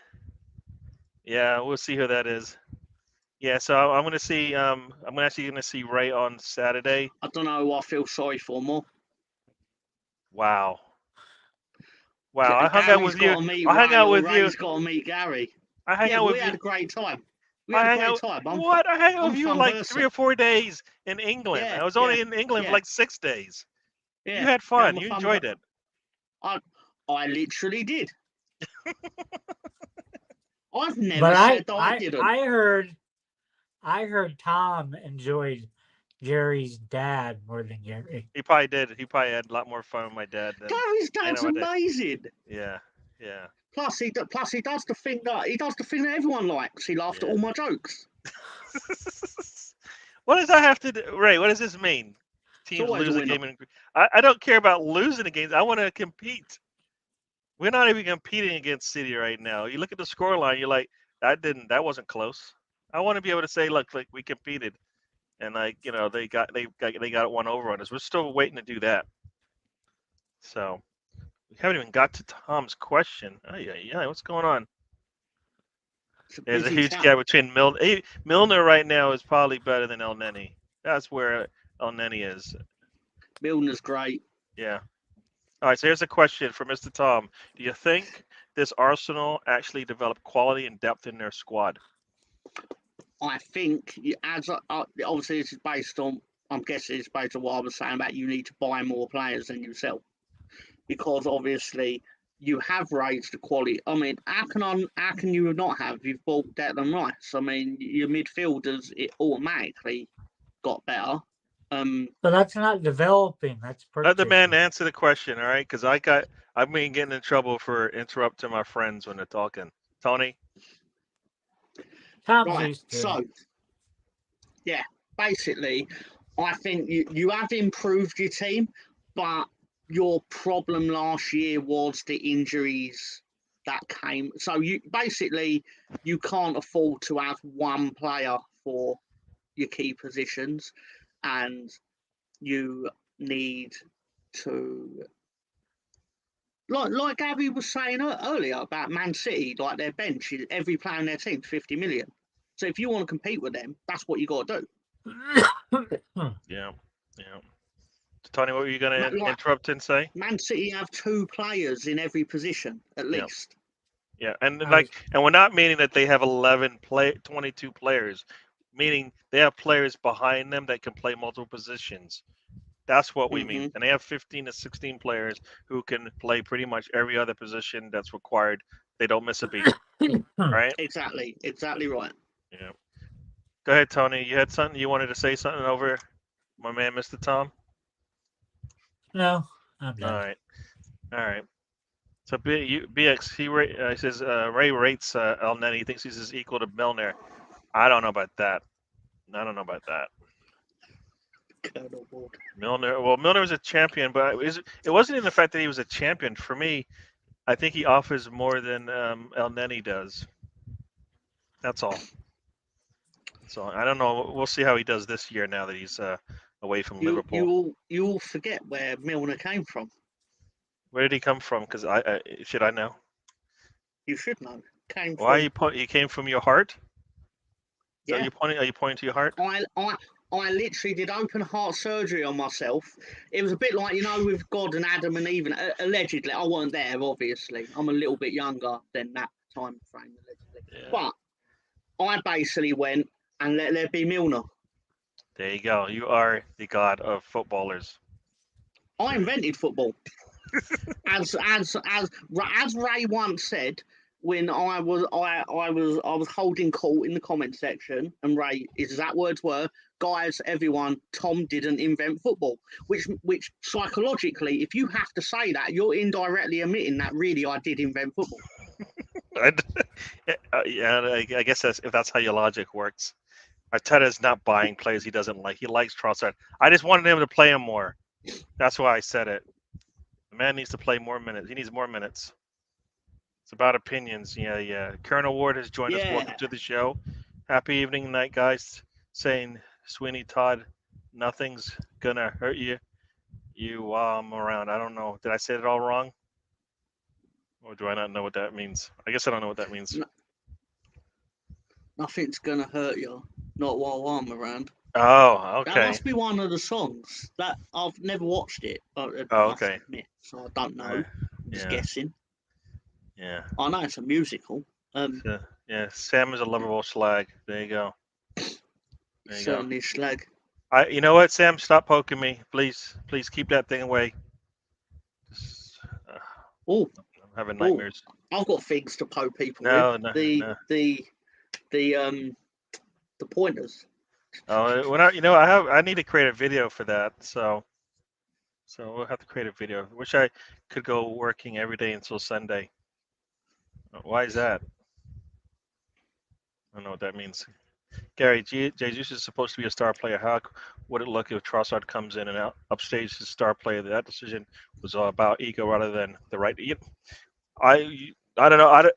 A: Yeah, we'll see who that is. Yeah, so I'm gonna see. I'm actually gonna see Ray on Saturday.
C: I don't know who I feel sorry for more.
A: Wow. Wow, I hung out
C: Gary's
A: with
C: got
A: you.
C: to meet
A: I hung
C: Ray,
A: out
C: or
A: with you.
C: Ray's got to meet Gary.
A: I hang
C: Yeah,
A: out
C: but
A: with
C: we
A: you.
C: had a great time. We
A: I
C: had a
A: hang
C: great
A: out.
C: time.
A: What? I hang out
C: I'm
A: with you
C: fun
A: like
C: person.
A: 3 or 4 days in England.
C: Yeah,
A: I was only
C: yeah,
A: in England for
C: yeah.
A: like 6 days.
C: Yeah,
A: You had
C: yeah,
A: fun.
C: I'm a
A: You
C: fun
A: enjoyed
C: per-
A: it.
C: I literally did. I've never
B: But
C: said that I didn't.
B: I heard Tom enjoyed Jerry's dad more than Gary.
A: He probably did. He probably had a lot more fun with my dad than
C: Gary's dad's
A: know what they-
C: amazing.
A: Yeah, yeah.
C: Plus, he does the thing that everyone likes. He laughed at
A: Yeah.
C: all my jokes.
A: What does that have to do? Ray, what does this mean? Teams
C: always a
A: lose a
C: winner.
A: game. I don't care about losing the games. I want to compete. We're not even competing against City right now. You look at the scoreline, you're like, that wasn't close. I want to be able to say, look, like we competed, and like they got one over on us. We're still waiting to do that. So we haven't even got to Tom's question. Oh yeah, what's going on? There's a
C: busy
A: huge
C: chat.
A: gap between Milner right now is probably better than El Neni. That's where El Neni is.
C: Milner's great.
A: Yeah. All right, so here's a question for Mr. Tom. Do you think this Arsenal actually developed quality and depth in their squad?
C: I think, obviously, this is based on. I'm guessing it's based on what I was saying about you need to buy more players than you sell, because obviously you have raised the quality. I mean, how can you not have? You've bought Declan Rice. I mean, your midfielders it automatically got better.
B: But that's not developing. That's
A: Let the man
B: purchasing.
A: answer the question, all right? Because I've been getting in trouble for interrupting my friends when they're talking. Tony?
B: Tom's
C: Right.
B: used to
C: So,
B: it.
C: yeah, basically, I think you have improved your team, but your problem last year was the injuries that came. So you can't afford to have one player for your key positions, and you need to, like Gabby was saying earlier about Man City, like their bench, every player in their team's 50 million. So if you want to compete with them, that's what you got to do.
A: Yeah. Tony, what were you going to interrupt and say?
C: Man City have 2 players in every position at least.
A: Yeah, and we're not meaning that they have 22 players, meaning they have players behind them that can play multiple positions. That's what we mean. And they have 15 to 16 players who can play pretty much every other position that's required. They don't miss a beat. Right?
C: Exactly right.
A: Yeah. Go ahead, Tony. You had something you wanted to say something over my man, Mr. Tom?
B: No, I'm done.
A: All right. So BX, he says Ray rates El Neni. He thinks he's equal to Milner. I don't know about that. Milner was a champion, but it wasn't in the fact that he was a champion. For me, I think he offers more than El Neni does. That's all. So I don't know. We'll see how he does this year now that he's away from Liverpool.
C: You all forget where Milner came from.
A: Where did he come from? Because should I know?
C: You should know.
A: He came from your heart?
C: Yeah.
A: Are you pointing to your heart?
C: I literally did open heart surgery on myself. It was a bit like, with God and Adam and Eve. Allegedly, I wasn't there, obviously. I'm a little bit younger than that time frame, allegedly. Yeah. But I basically went and let there be Milner.
A: There you go. You are the god of footballers.
C: I invented football. as Ray once said, when I was holding court in the comment section, and Ray, his exact words were, "Guys, everyone, Tom didn't invent football." Which psychologically, if you have to say that, you're indirectly admitting that really I did invent football.
A: I guess if that's how your logic works. Arteta's not buying players he doesn't like. He likes Trossard. I just wanted him to play him more. That's why I said it. The man needs to play more minutes. He needs more minutes. It's about opinions. Yeah. Colonel Ward has joined us. Welcome
C: Yeah.
A: to the show. Happy evening, night, guys. Saying Sweeney Todd, nothing's gonna hurt you. You while I'm around. I don't know. Did I say it all wrong? Or do I not know what that means? I guess I don't know what that means.
C: Nothing's gonna hurt you. Not while I'm around.
A: Oh,
C: That
A: okay.
C: must be one of the songs. That I've never watched it. I
A: Oh,
C: must
A: okay.
C: admit, so I don't know.
A: Right.
C: Just
A: Yeah.
C: guessing.
A: Yeah.
C: I know it's a musical.
A: So, yeah. Sam is a lovable slag. There you go. There you go.
C: Certainly slag.
A: You know what, Sam? Stop poking me, please. Please keep that thing away. Just,
C: Oh,
A: I'm having nightmares.
C: I've got things to poke people
A: No,
C: with.
A: no,
C: The pointers.
A: Oh, we're not. You know, I need to create a video for that. So we'll have to create a video. Wish I could go working every day until Sunday. Why is that? I don't know what that means. Gary, Jesus is supposed to be a star player. How would it look if Trossard comes in and upstage his star player? That decision was all about ego rather than the right. I don't know.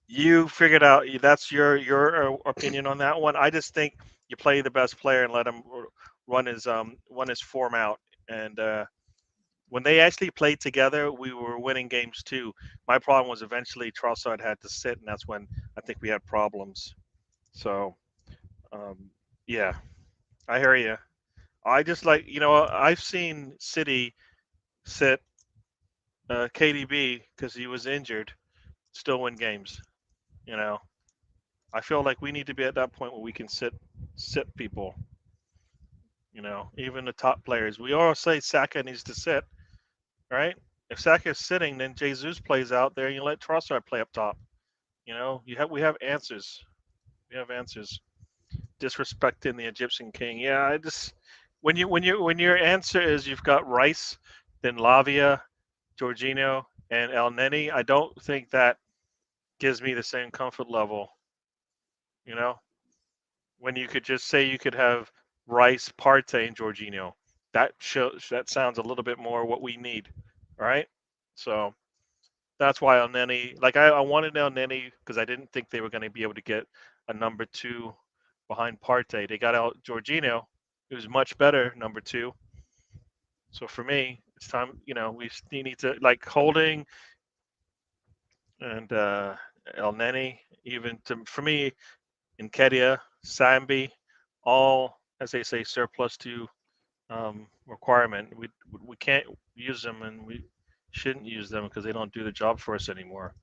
A: You figured out. That's your opinion on that one. I just think you play the best player and let him run his form out. And when they actually played together, we were winning games too. My problem was eventually Trossard had to sit, and that's when I think we had problems. So, yeah, I hear you. I just like I've seen City sit KDB because he was injured, still win games. You know, I feel like we need to be at that point where we can sit people. Even the top players. We all say Saka needs to sit, right? If Saka is sitting, then Jesus plays out there, and you let Trossard play up top. We have answers. We have answers. Disrespecting the Egyptian king. Yeah, I just when your answer is you've got Rice, then Lavia, Jorginho, and El Neni, I don't think that gives me the same comfort level. When you could just say you could have Rice, Partey, and Jorginho. That sounds a little bit more what we need, right? So that's why El Neni, like I wanted El Neni because I didn't think they were going to be able to get a number two behind Partey. They got out Jorginho, who's much better number two. So for me, it's time. We need to like Holding and El Neni, for me, Nketiah, Sambi, all as they say surplus to requirement. We can't use them, and we shouldn't use them because they don't do the job for us anymore.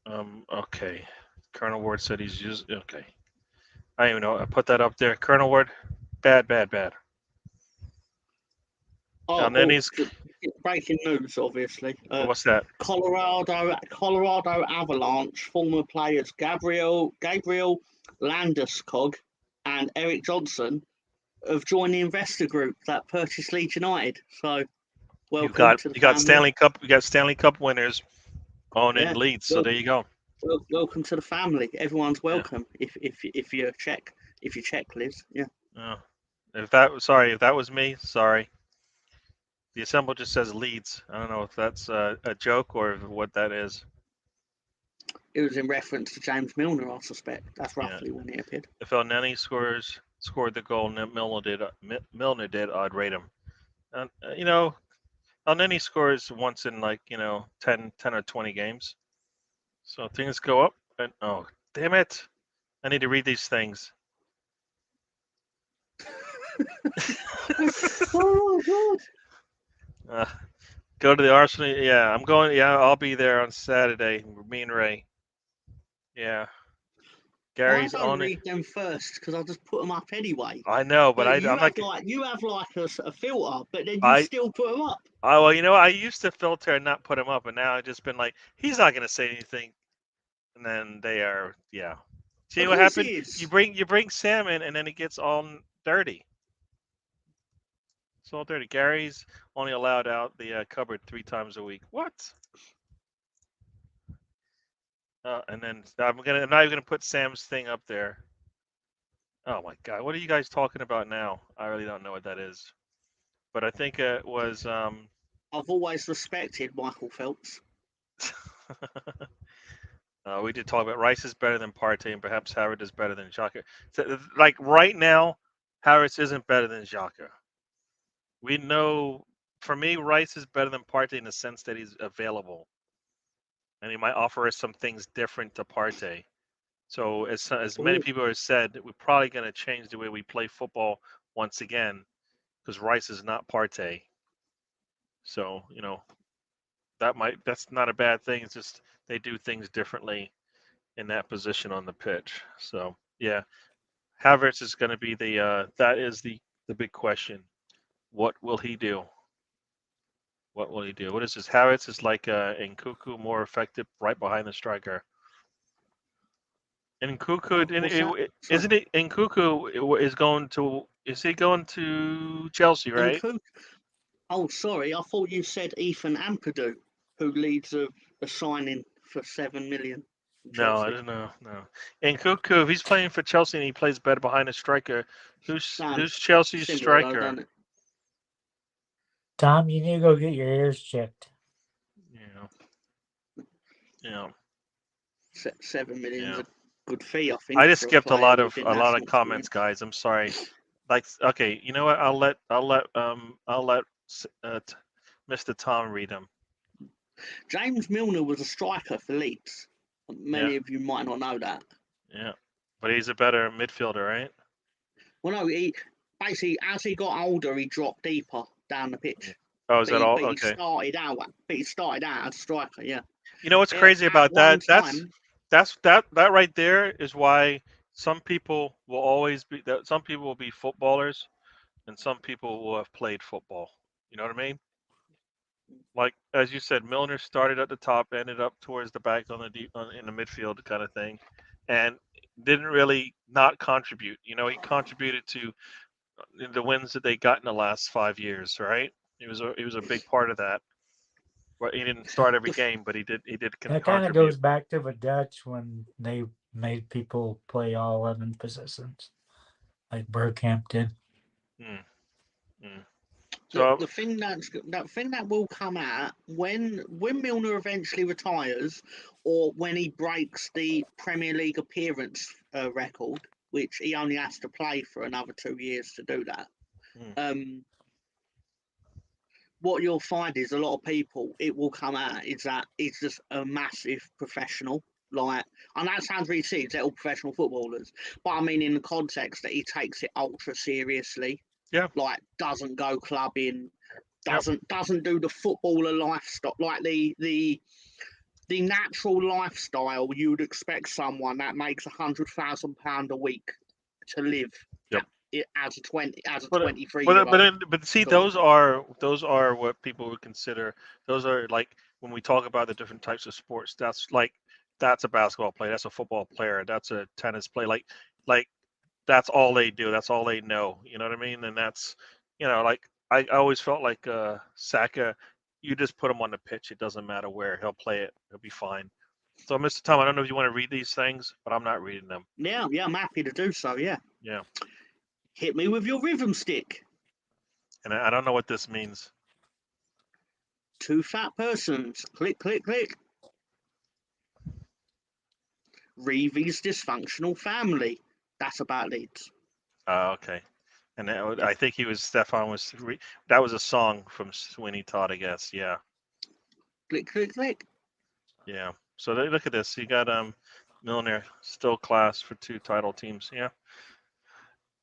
A: Okay. Colonel Ward said he's used. Okay. I don't even know. I put that up there. Colonel Ward, bad.
C: Oh,
A: And then he's.
C: breaking news, obviously.
A: What's that?
C: Colorado Avalanche former players Gabriel Landeskog and Eric Johnson have joined the investor group that purchased Leeds United. So, welcome to the family.
A: You got Stanley Cup winners owning Leeds. So there you go.
C: Welcome to the family. Everyone's welcome. Yeah. If you check Liz. Yeah.
A: Oh. If that was me, sorry. The assemble just says Leeds. I don't know if that's a joke or what that is.
C: It was in reference to James Milner, I suspect. That's roughly when he appeared.
A: If El Neni scored the goal Milner did, I'd rate him. And El Neni scores once in 10 or 20 games. So things go up and oh damn it. I need to read these things.
C: Oh
A: God. Go to the Arsenal. Yeah, I'm going. Yeah, I'll be there on Saturday. Me and Ray. Yeah. Gary's
C: I don't
A: on it.
C: read them first because I'll just put them up anyway.
A: I know, but
C: you
A: I'm
C: have
A: like
C: you have a filter, but then you still put them up.
A: Oh well, I used to filter and not put them up, and now I've just been like, he's not going to say anything, and then they are. Yeah. See what happened? You bring Sam in, and then it gets all dirty. It's all dirty. Gary's only allowed out the cupboard 3 times a week. What? And then I'm not even gonna put Sam's thing up there. Oh my God, what are you guys talking about now? I really don't know what that is, but I think it was.
C: I've always respected Michael Phelps.
A: We did talk about Rice is better than Partey, and perhaps Howard is better than Xhaka. So, like right now, Harris isn't better than Xhaka. We know, for me, Rice is better than Partey in the sense that he's available, and he might offer us some things different to Partey. So, as many people have said, we're probably going to change the way we play football once again because Rice is not Partey. So, that's not a bad thing. It's just they do things differently in that position on the pitch. So yeah, Havertz is going to be that is the big question. What will he do? What will he do? What is this? Havertz is like Nkuku, more effective right behind the striker. And Nkuku, isn't it? Nkuku is he going to Chelsea, right?
C: Oh, sorry. I thought you said Ethan Ampadu, who leads a signing for 7 million.
A: No, I don't know. No. And Nkuku, if he's playing for Chelsea and he plays better behind the striker, who's Chelsea's striker?
C: Though,
B: Tom, you need to go get your ears checked.
A: Yeah.
C: 7 million is a good fee, I think.
A: I just skipped a lot of comments, guys. I'm sorry. Like, okay, you know what? I'll let Mr. Tom read them.
C: James Milner was a striker for Leeds. Many of you might not know that.
A: Yeah, but he's a better midfielder, right?
C: Well, no, he basically, as he got older, he dropped deeper down the pitch.
A: Oh, is that all?
C: But
A: Okay.
C: He started out as a striker, yeah.
A: You know what's crazy about that? That right there is why some people will always be that. Some people will be footballers, and some people will have played football. You know what I mean? Like as you said, Milner started at the top, ended up towards the back in the midfield kind of thing, and didn't really not contribute. He contributed to the wins that they got in the last 5 years, right? He was a big part of that. But he didn't start every game, but he did.
B: That kind of goes back to the Dutch when they made people play all 11 positions, like Bergkamp did.
C: So the thing that will come out when Milner eventually retires, or when he breaks the Premier League appearance record, which he only has to play for another 2 years to do that. What you'll find is a lot of people, it will come out, is that he's just a massive professional. And that sounds really silly, they're all professional footballers. But I mean, in the context that he takes it ultra seriously.
A: Yeah.
C: Like, doesn't go clubbing, doesn't do the footballer lifestyle, like the natural lifestyle you would expect someone that makes £100,000 a week to live.
A: Yep.
C: As a 23-year-old.
A: But see, those are what people would consider. Those are like when we talk about the different types of sports. That's a basketball player. That's a football player. That's a tennis player. Like that's all they do. That's all they know. You know what I mean? And that's like I always felt like Saka. You just put him on the pitch. It doesn't matter where. He'll play it. He'll be fine. So, Mr. Tom, I don't know if you want to read these things, but I'm not reading them.
C: Yeah, I'm happy to do so. Yeah.
A: Yeah.
C: Hit me with your rhythm stick.
A: And I don't know what this means.
C: 2 fat persons. Click, click, click. Reevy's dysfunctional family. That's about Leeds.
A: Okay. And I think that was a song from Sweeney Todd, I guess. Yeah.
C: Click, click, click.
A: Yeah. So look at this. You got Milner, still class for 2 title teams. Yeah.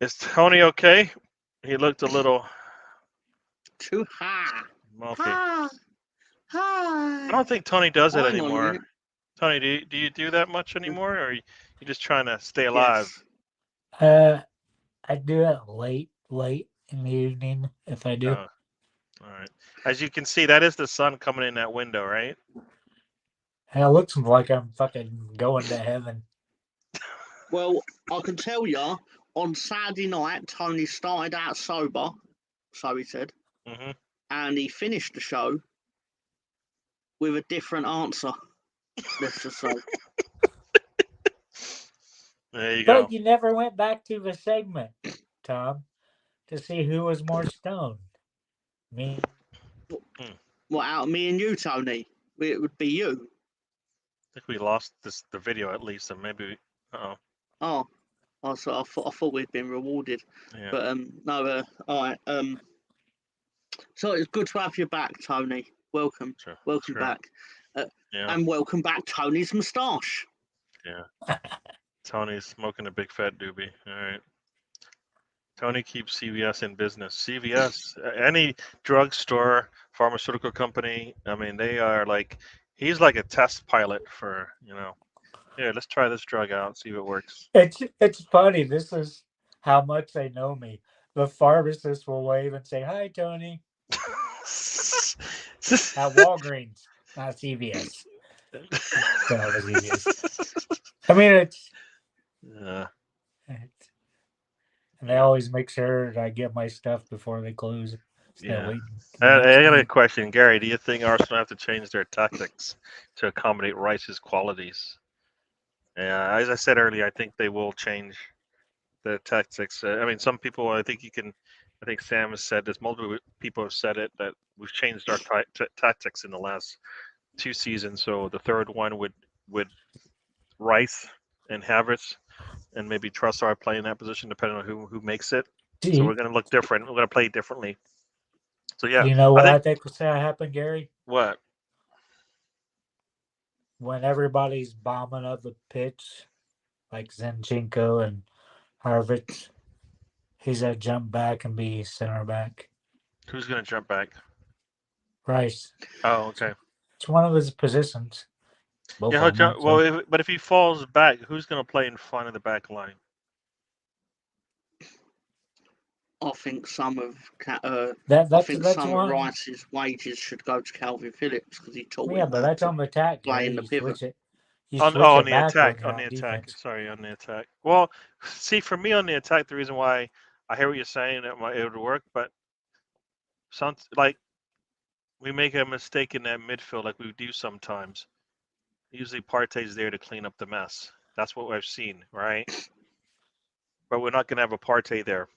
A: Is Tony okay? He looked a little
C: too high.
A: Okay.
C: High.
A: I don't think Tony does it anymore. Tony, do you do that much anymore, or are you just trying to stay alive?
B: Yes. I do it late in the evening if I do.
A: All right. As you can see, that is the sun coming in that window, right?
B: It looks like I'm fucking going to heaven.
C: Well, I can tell you, on Saturday night, Tony started out sober, so he said, and he finished the show with a different answer. Let's just say.
A: There you go.
B: But you never went back to the segment, Tom, to see who was more stoned. Me.
C: What, out of me and you, Tony? It would be you.
A: think we lost the video at least, and maybe.
C: Oh, so I thought we'd been rewarded,
A: Yeah.
C: but no. All right. So it's good to have you back, Tony. Welcome,
A: Sure.
C: welcome
A: Sure.
C: back,
A: Yeah.
C: and welcome back, Tony's moustache.
A: Yeah. Tony's smoking a big fat doobie. All right. Tony keeps CVS in business. CVS, any drugstore, pharmaceutical company. I mean, they are like, he's like a test pilot for, here, let's try this drug out, see if it works.
B: It's funny. This is how much they know me. The pharmacist will wave and say, "Hi, Tony." At Walgreens, not CVS. Still have a CVS. I mean,
A: Yeah.
B: and they always make sure that I get my stuff before they close.
A: Yeah.
B: Waiting
A: I got a question, Gary. Do you think Arsenal have to change their tactics to accommodate Rice's qualities? Yeah, as I said earlier, I think they will change the tactics. I mean, some people, I think Sam has said this. Multiple people have said it that we've changed our tactics in the last 2 seasons. So the third one would Rice and Havertz, and maybe Trossard play in that position, depending on who makes it. So we're going to look different. We're going to play differently. So yeah,
B: you know what I think will happen, Gary?
A: What?
B: When everybody's bombing up the pitch, like Zinchenko and Havertz, he's gonna jump back and be center back.
A: Who's going to jump back?
B: Rice.
A: Oh, okay.
B: It's one of his positions.
A: Yeah, he'll jump. Well, but if he falls back, who's going to play in front of the back line?
C: I think some of Rice's wages should go to Calvin Phillips because he taught him
B: but that's on the attack.
C: Playing the pivot.
B: On
A: the attack. Sorry, on the attack. Well, see, for me on the attack, the reason why I hear what you're saying, it would work, but we make a mistake in that midfield, like we do sometimes. Usually, Partey's there to clean up the mess. That's what I've seen, right? But we're not going to have a Partey there.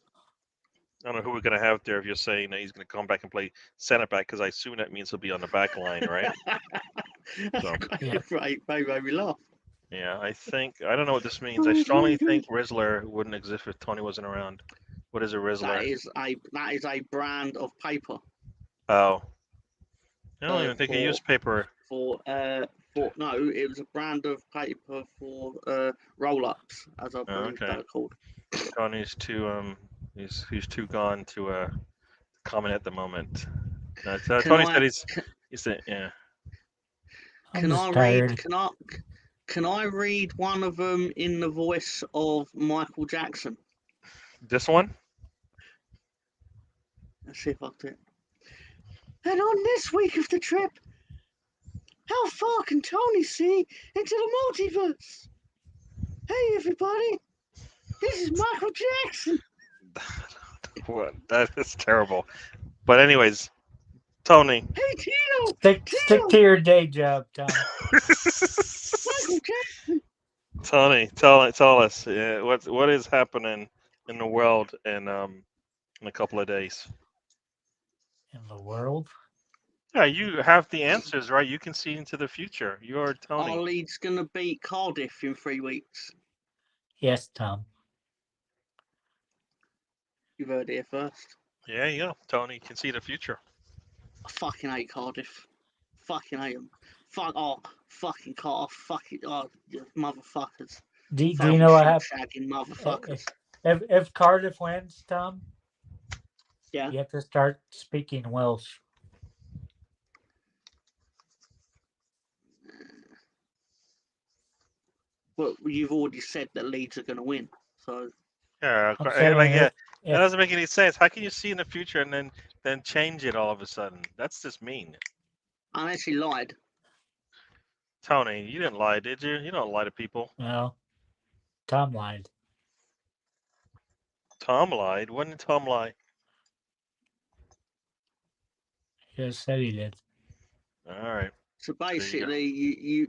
A: I don't know who we're going to have there if you're saying that he's going to come back and play center back, because I assume that means he'll be on the back line, right?
C: Right, made me laugh.
A: Yeah, I don't know what this means. I strongly think Rizzler wouldn't exist if Tony wasn't around. What is a Rizzler?
C: That is a brand of paper.
A: Oh. I don't even think he used paper.
C: No, it was a brand of paper for roll-ups, as I believe they're called.
A: Tony's too he's too gone to comment at the moment. Tony said he's yeah.
C: Can I read one of them in the voice of Michael Jackson?
A: This one?
C: Let's see if I can. And on this week of the trip, how far can Tony see into the multiverse? Hey everybody, this is Michael Jackson.
A: What? That is terrible. But anyways, Tony.
C: Hey Tino.
B: Stick to your day job, Tom.
C: Michael Jackson.
A: Tony, tell us what is happening in the world in a couple of days.
B: In the world?
A: Yeah, you have the answers, right? You can see into the future. You're Tony.
C: Our Leeds gonna beat Cardiff in 3 weeks.
B: Yes, Tom.
C: You've heard it here first.
A: Yeah, you go. Tony can see the future.
C: I fucking hate Cardiff. Fucking hate them. Fucking Cardiff. Fucking motherfuckers.
B: Do you know what happened?
C: Shagging motherfuckers.
B: If Cardiff wins, Tom,
C: yeah,
B: you have to start speaking Welsh.
C: Well, you've already said that Leeds are going to win, so.
A: Yeah, that doesn't make any sense. How can you see in the future and then change it all of a sudden? That's just mean.
C: I actually lied.
A: Tony, you didn't lie, did you? You don't lie to people.
B: No. Tom lied.
A: Tom lied? When did Tom lie?
B: He just said he did.
A: All right.
C: So basically,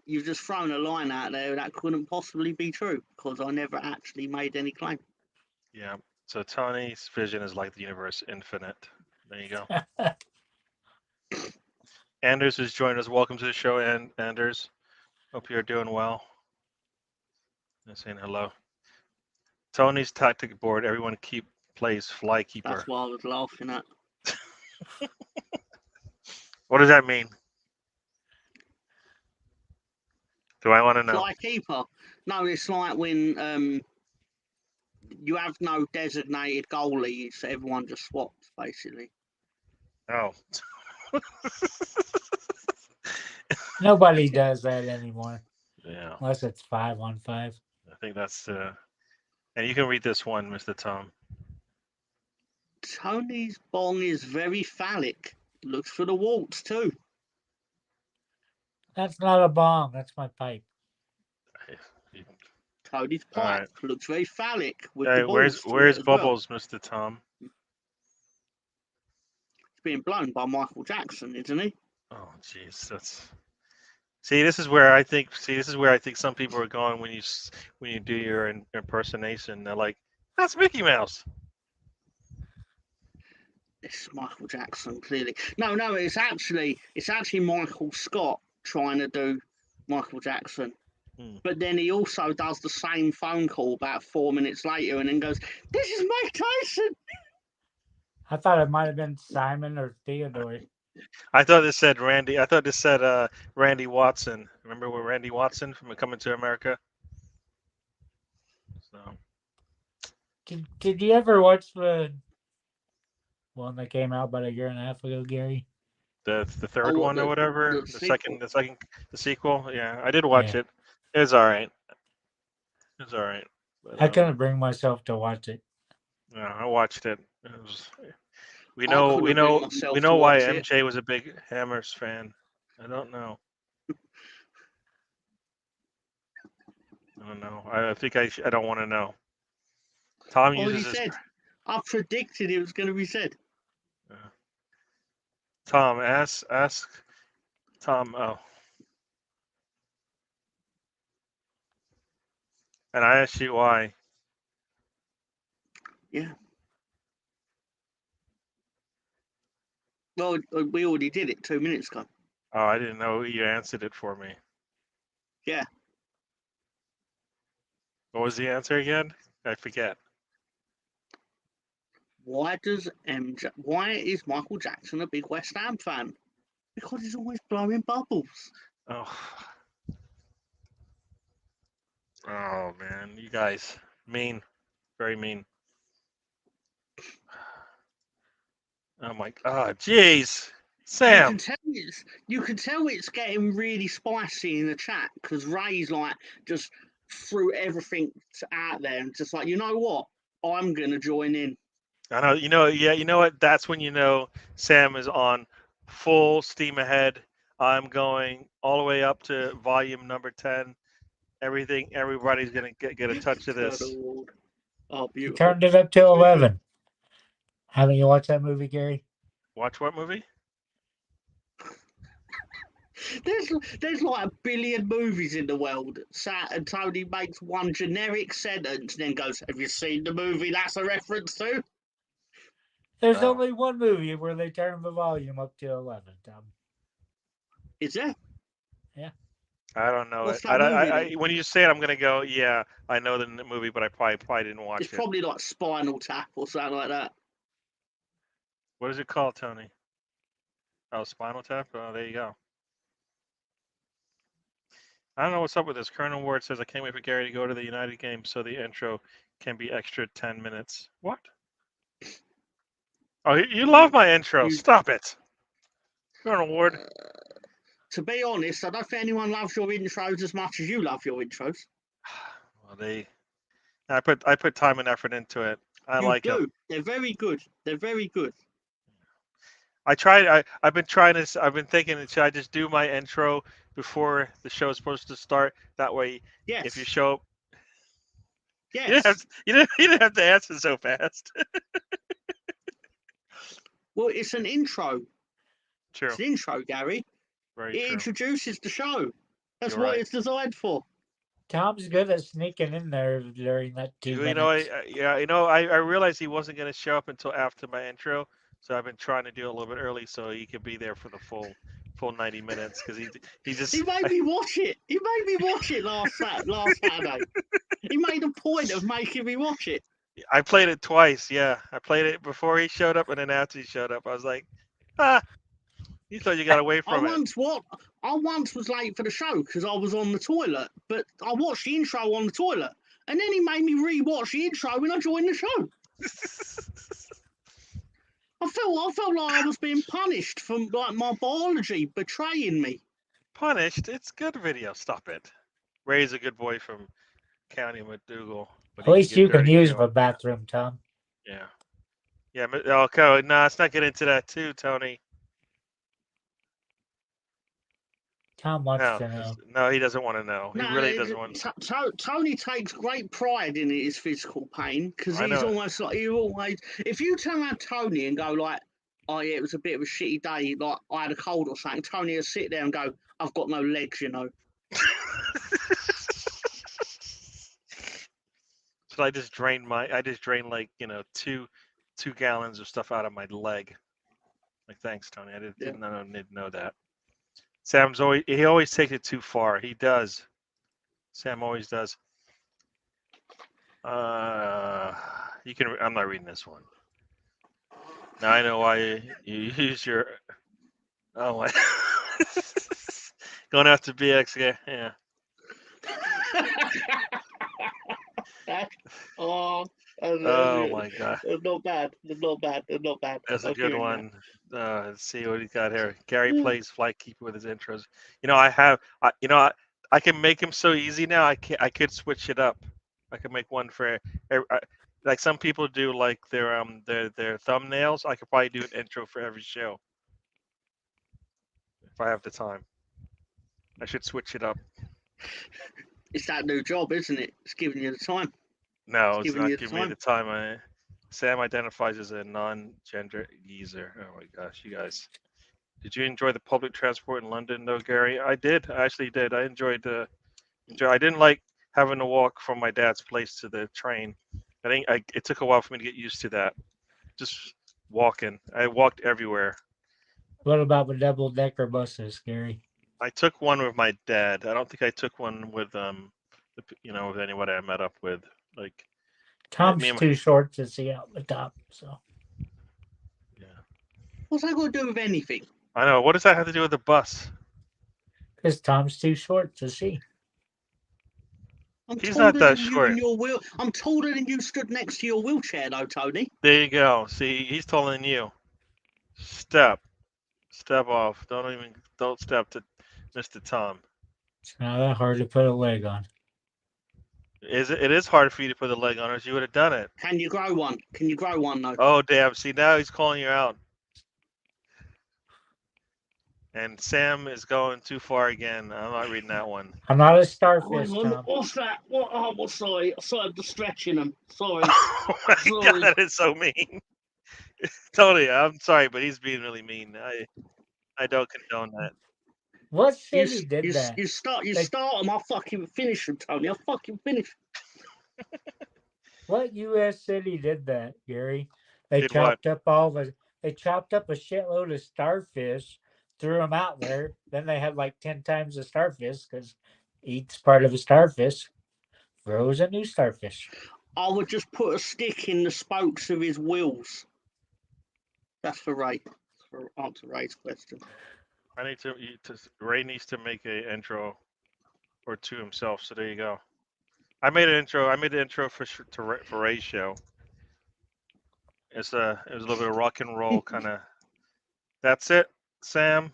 C: you've just thrown a line out there that couldn't possibly be true because I never actually made any claim.
A: Yeah. So Tony's vision is like the universe, infinite. There you go. Anders has joined us. Welcome to the show, Anders. Hope you're doing well. I'm saying hello. Tony's tactic board. Everyone plays Flykeeper.
C: That's what I was laughing at.
A: What does that mean? Do I want to know?
C: Flykeeper. No, it's like when you have no designated goalies, everyone just swaps basically.
A: Oh.
B: Nobody does that anymore
A: Yeah,
B: unless it's 5-on-5.
A: I think that's and you can read this one, Mr. Tom.
C: Tony's bong is very phallic. Looks for the waltz too.
B: That's not a bong. That's my pipe.
C: Tony's
A: All
C: pipe
A: right.
C: looks very phallic with
A: Hey,
C: the balls.
A: where's
C: as well.
A: Bubbles, Mr. Tom?
C: It's being blown by Michael Jackson, isn't he?
A: Oh, jeez, that's. See, this is where I think. See, this is where I think some people are going when you do your impersonation. They're like, "That's Mickey Mouse."
C: It's Michael Jackson, clearly. No, it's actually Michael Scott trying to do Michael Jackson. But then he also does the same phone call about 4 minutes later and then goes, "This is Mike Tyson."
B: I thought it might have been Simon or Theodore.
A: I thought this said Randy. I thought this said Randy Watson. Remember with Randy Watson from Coming to America? So.
B: Did you ever watch the one that came out about a year and a half ago, Gary?
A: The third one or whatever. The sequel. Yeah, I did watch
B: Yeah.
A: it. It was all right. It was all right. But,
B: I couldn't bring myself to watch it.
A: Yeah, I watched it. It was. We
C: I
A: know
C: couldn't bring myself to
A: why
C: watch it.
A: MJ was a big Hammers fan. I don't know. I don't know. I think I don't want to know. Tom
C: Well,
A: uses
C: he
A: his.
C: said, I predicted it was going to be said.
A: Tom, ask Tom. Oh. And I asked you why.
C: Yeah. Well, we already did it 2 minutes ago.
A: Oh, I didn't know you answered it for me.
C: Yeah.
A: What was the answer again? I forget.
C: Why is Michael Jackson a big West Ham fan? Because he's always blowing bubbles.
A: Oh. Oh man, you guys mean, very mean. Oh my god, jeez, Sam.
C: You can tell it's getting really spicy in the chat because Ray's like just threw everything out there and just like, you know what, I'm gonna join in.
A: I know, you know what? That's when you know Sam is on full steam ahead. I'm going all the way up to volume number 10. Everybody's gonna get a touch of this.
C: Oh,
B: You
C: beautiful.
B: turned it up to 11. Haven't you watched that movie, Gary?
A: Watch what movie?
C: There's like a billion movies in the world. And Tony makes one generic sentence and then goes, "Have you seen the movie that's a reference to?"
B: There's only one movie where they turn the volume up to 11, Tom.
C: Is there?
B: Yeah.
A: I don't know
C: What's
A: it.
C: that movie,
A: When you say it, I'm gonna go, yeah, I know the movie, but I probably didn't watch it.
C: It's probably like Spinal Tap or something like that.
A: What is it called, Tony? Oh, Spinal Tap? Oh, there you go. I don't know what's up with this. Colonel Ward says, I can't wait for Gary to go to the United game so the intro can be extra 10 minutes. What? Oh, you love my intro. Stop it. Colonel Ward.
C: To be honest, I don't think anyone loves your intros as much as you love your intros.
A: Well, I put time and effort into it. I like them.
C: They're very good. They're very good.
A: I've been thinking, should I just do my intro before the show is supposed to start? That way,
C: yes.
A: If you show up,
C: yes.
A: You didn't have to answer so fast.
C: Well, it's an intro.
A: True.
C: It's an intro, Gary.
A: Very
C: it
A: true.
C: Introduces the show. That's
A: You're
C: what
A: right.
C: it's designed for.
B: Tom's good at sneaking in there during that 2 minutes.
A: I realized he wasn't going to show up until after my intro, so I've been trying to do it a little bit early so he could be there for the full full 90 minutes because he just
C: He made me watch it. He made me watch it last Saturday. He made a point of making me watch it.
A: I played it twice. Yeah, I played it before he showed up and then after he showed up. I was like, you thought you got away from it.
C: I once was late for the show because I was on the toilet, but I watched the intro on the toilet, and then he made me re-watch the intro when I joined the show. I felt like I was being punished for like my biology betraying me.
A: Punished? It's good video. Stop it. Ray's a good boy from County McDougal. But
B: At least you can
A: dirty
B: use
A: too.
B: my bathroom, Tom.
A: Yeah. Yeah. Okay. No, let's not get into that too, Tony.
B: Tom wants to know.
A: No, he doesn't want to know. He
C: No,
A: really doesn't want.
C: Tony takes great pride in his physical pain because
A: I
C: he's
A: know.
C: almost like if you turn around Tony and go like, oh yeah, it was a bit of a shitty day, like I had a cold or something, Tony will sit there and go, I've got no legs, you know.
A: So I just drained like 2 gallons of stuff out of my leg. Like, thanks, Tony. I didn't know that. He always takes it too far. He does. Sam always does. I'm not reading this one. Now I know why you use your. Oh my. Going after BX, yeah.
C: Oh
A: my God.
C: They're not bad.
A: That's a good one. Let's see what he's got here. Gary
C: Yeah.
A: plays flight keeper with his intros. I can make him so easy now. I could switch it up. I could make one for like some people do, like their thumbnails. I could probably do an intro for every show if I have the time. I should switch it up.
C: It's that new job, isn't it? It's giving you the time.
A: No, it's not giving me the time. Sam identifies as a non-gender geezer. Oh my gosh, you guys. Did you enjoy the public transport in London, though, Gary? I did. I actually did. I enjoyed I didn't like having to walk from my dad's place to the train. It took a while for me to get used to that. Just walking. I walked everywhere.
B: What about the double-decker buses, Gary?
A: I took one with my dad. I don't think I took one with with anybody I met up with. Like,
B: Tom's too short to see out the top, so.
A: Yeah.
C: What's that got to do with anything?
A: I know. What does that have to do with the bus?
B: Because Tom's too short to see.
A: He's not that short.
C: I'm taller than you stood next to your wheelchair, though, Tony.
A: There you go. See, he's taller than you. Step off. Don't step to Mr. Tom.
B: It's not that hard to put a leg on.
A: It is hard for you to put a leg on, or you would have done it.
C: Can you grow one? Though?
A: Oh, damn. See, now he's calling you out. And Sam is going too far again. I'm not reading that one.
B: I'm not a starfish, Tom.
C: What's that? Sorry. I'm just stretching them. Sorry.
A: Oh my God, that is so mean. Tony, I'm sorry, but he's being really mean. I don't condone that.
B: What city did that?
C: You start them, I'll fucking finish them, Tony. I'll fucking finish them.
B: What U.S. city did that, Gary? They chopped up a shitload of starfish, threw them out there. Then they had like 10 times the starfish because each part of a starfish grows a new starfish.
C: I would just put a stick in the spokes of his wheels. That's for Ray. For answer Ray's question.
A: Ray needs to make an intro or two himself. So there you go. I made an intro for Ray's show. It was a little bit of rock and roll kind of. That's it, Sam.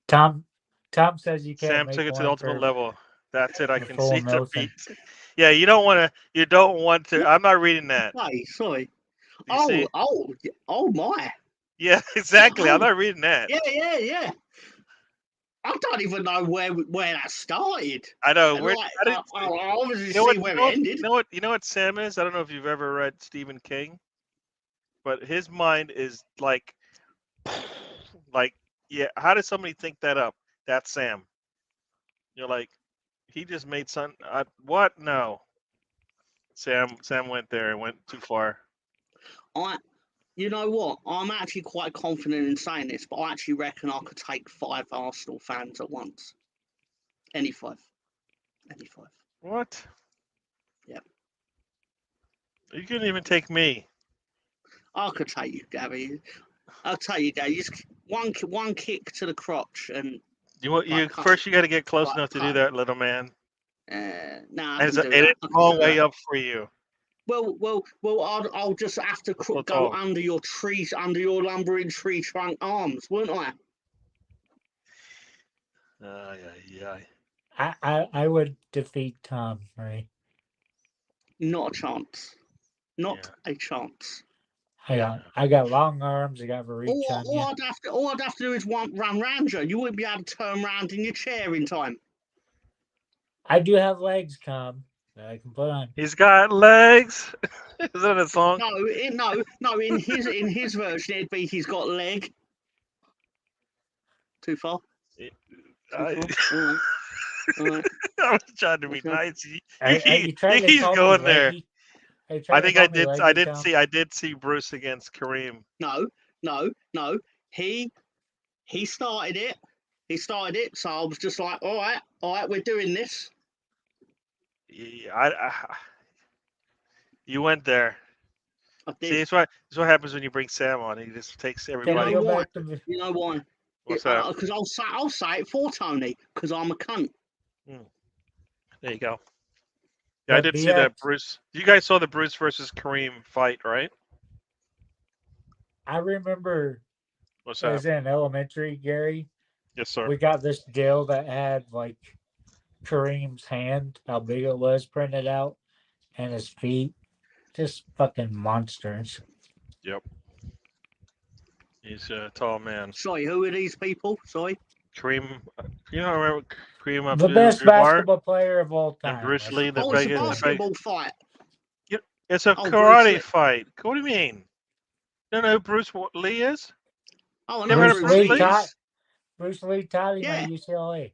B: Tom says you can't.
A: Sam
B: make
A: took it to the
B: one
A: ultimate level. That's it. I can see the
B: Nelson.
A: beat. Yeah, you don't want to. I'm not reading that.
C: Hey, sorry.
A: You
C: Oh my.
A: Yeah, exactly. I'm not reading that.
C: Yeah. I don't even know where that started.
A: I know.
C: I obviously see where it ended.
A: You know what Sam is? I don't know if you've ever read Stephen King, but his mind is like, yeah. How did somebody think that up? That's Sam. You're like, he just made something. What? No. Sam went there and went too far.
C: You know what? I'm actually quite confident in saying this, but I actually reckon I could take 5 Arsenal fans at once. Any 5. Any 5.
A: What?
C: Yep.
A: You couldn't even take me.
C: I could take you, Gary. I'll tell you, Gary. Just one kick to the crotch and
A: First you got to get close
C: Like
A: enough to do
C: cut.
A: that, little man.
C: Nah, I
A: And
C: can do
A: it's
C: that. I
A: a
C: can
A: long
C: do
A: way
C: that.
A: up for you.
C: Well. I'll just have to
A: So
C: go
A: tall.
C: under your trees, under your lumbering tree trunk arms, wouldn't I?
A: Yeah.
B: I would defeat Tom, right?
C: Not a chance. Not
A: Yeah.
C: a chance.
B: I got long arms. I got reach on you.
C: All I'd have to do is run round you. You wouldn't be able to turn around in your chair in time.
B: I do have legs, Tom, that I can put on.
A: He's got legs. Is that a song?
C: No. In his version, it'd be he's got leg. Too far.
A: I
C: Alright.
A: was trying to be
C: Okay.
A: nice.
B: You tried to
A: He's
B: call
A: going
B: me
A: there.
B: leggy. I
A: think I did. I did see Bruce against Kareem.
C: No. He started it. So I was just like, all right, we're doing this.
A: Yeah, you went there.
C: I did.
A: See, it's what happens when you bring Sam on. He just takes
B: Can I
A: everybody.
B: go back to
C: You know why?
A: What's that?
C: Because I'll say it for Tony. Because I'm a cunt.
A: There you go. Yeah, I
B: But
A: did see that
B: BX,
A: Bruce. You guys saw the Bruce versus Kareem fight, right?
B: I remember
A: What's
B: I was
A: that?
B: in elementary, Gary.
A: Yes, sir.
B: We got this deal that had like Kareem's hand, how big it was, printed out, and his feet. Just fucking monsters.
A: Yep. He's a tall man.
C: Sorry, who are these people? Sorry.
A: Kareem, you don't remember Kareem
B: The best basketball player of all time.
A: and Bruce Lee, the
C: Oh, it's a
A: biggest.
C: basketball fight.
A: It's a
C: Oh,
A: karate fight. What do you mean? You don't know who Bruce Lee is?
C: Oh, I
A: Never
C: know
A: heard of
B: Bruce Lee
C: Lee.
B: Bruce Lee taught him
C: Yeah.
B: at UCLA.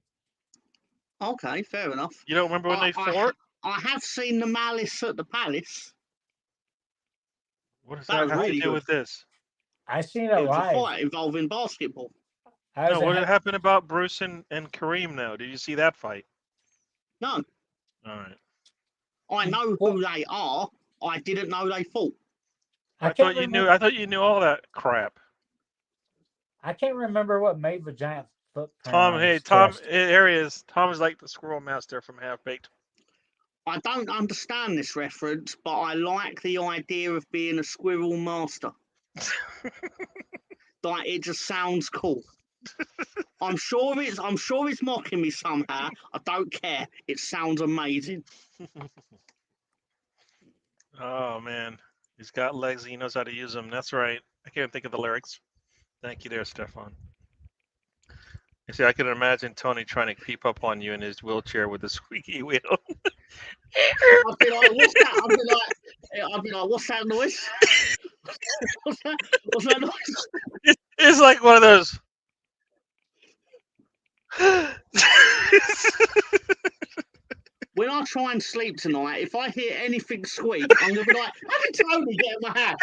C: Okay, fair enough.
A: You don't remember when they fought?
C: I have seen the Malice at the Palace.
A: What does
C: That
A: that
C: was
A: have to
C: really
A: do
C: good.
A: with this?
B: I seen
C: It
B: it
C: was a
B: live.
C: fight involving basketball.
A: No, what happened about Bruce and Kareem now? Did you see that fight?
C: No.
A: All right.
C: I know who they are. I didn't know they fought.
A: I thought you knew. I thought you knew all that crap.
B: I can't remember what made the giant footprint.
A: Tom,
B: on his
A: Tom,
B: chest.
A: here he is. Tom is like the squirrel master from Half Baked.
C: I don't understand this reference, but I like the idea of being a squirrel master. Like, it just sounds cool. I'm sure it's mocking me somehow. I don't care. It sounds amazing.
A: Oh man, he's got legs and he knows how to use them. That's right. I can't think of the lyrics. Thank you, there, Stefan. You see, I can imagine Tony trying to keep up on you in his wheelchair with the squeaky wheel.
C: I'd be like, what's that? I'd be like, what's that noise? What's that noise?
A: It's like one of those.
C: When I try and sleep tonight, if I hear anything squeak, I'm gonna be like, how did Tony get in my house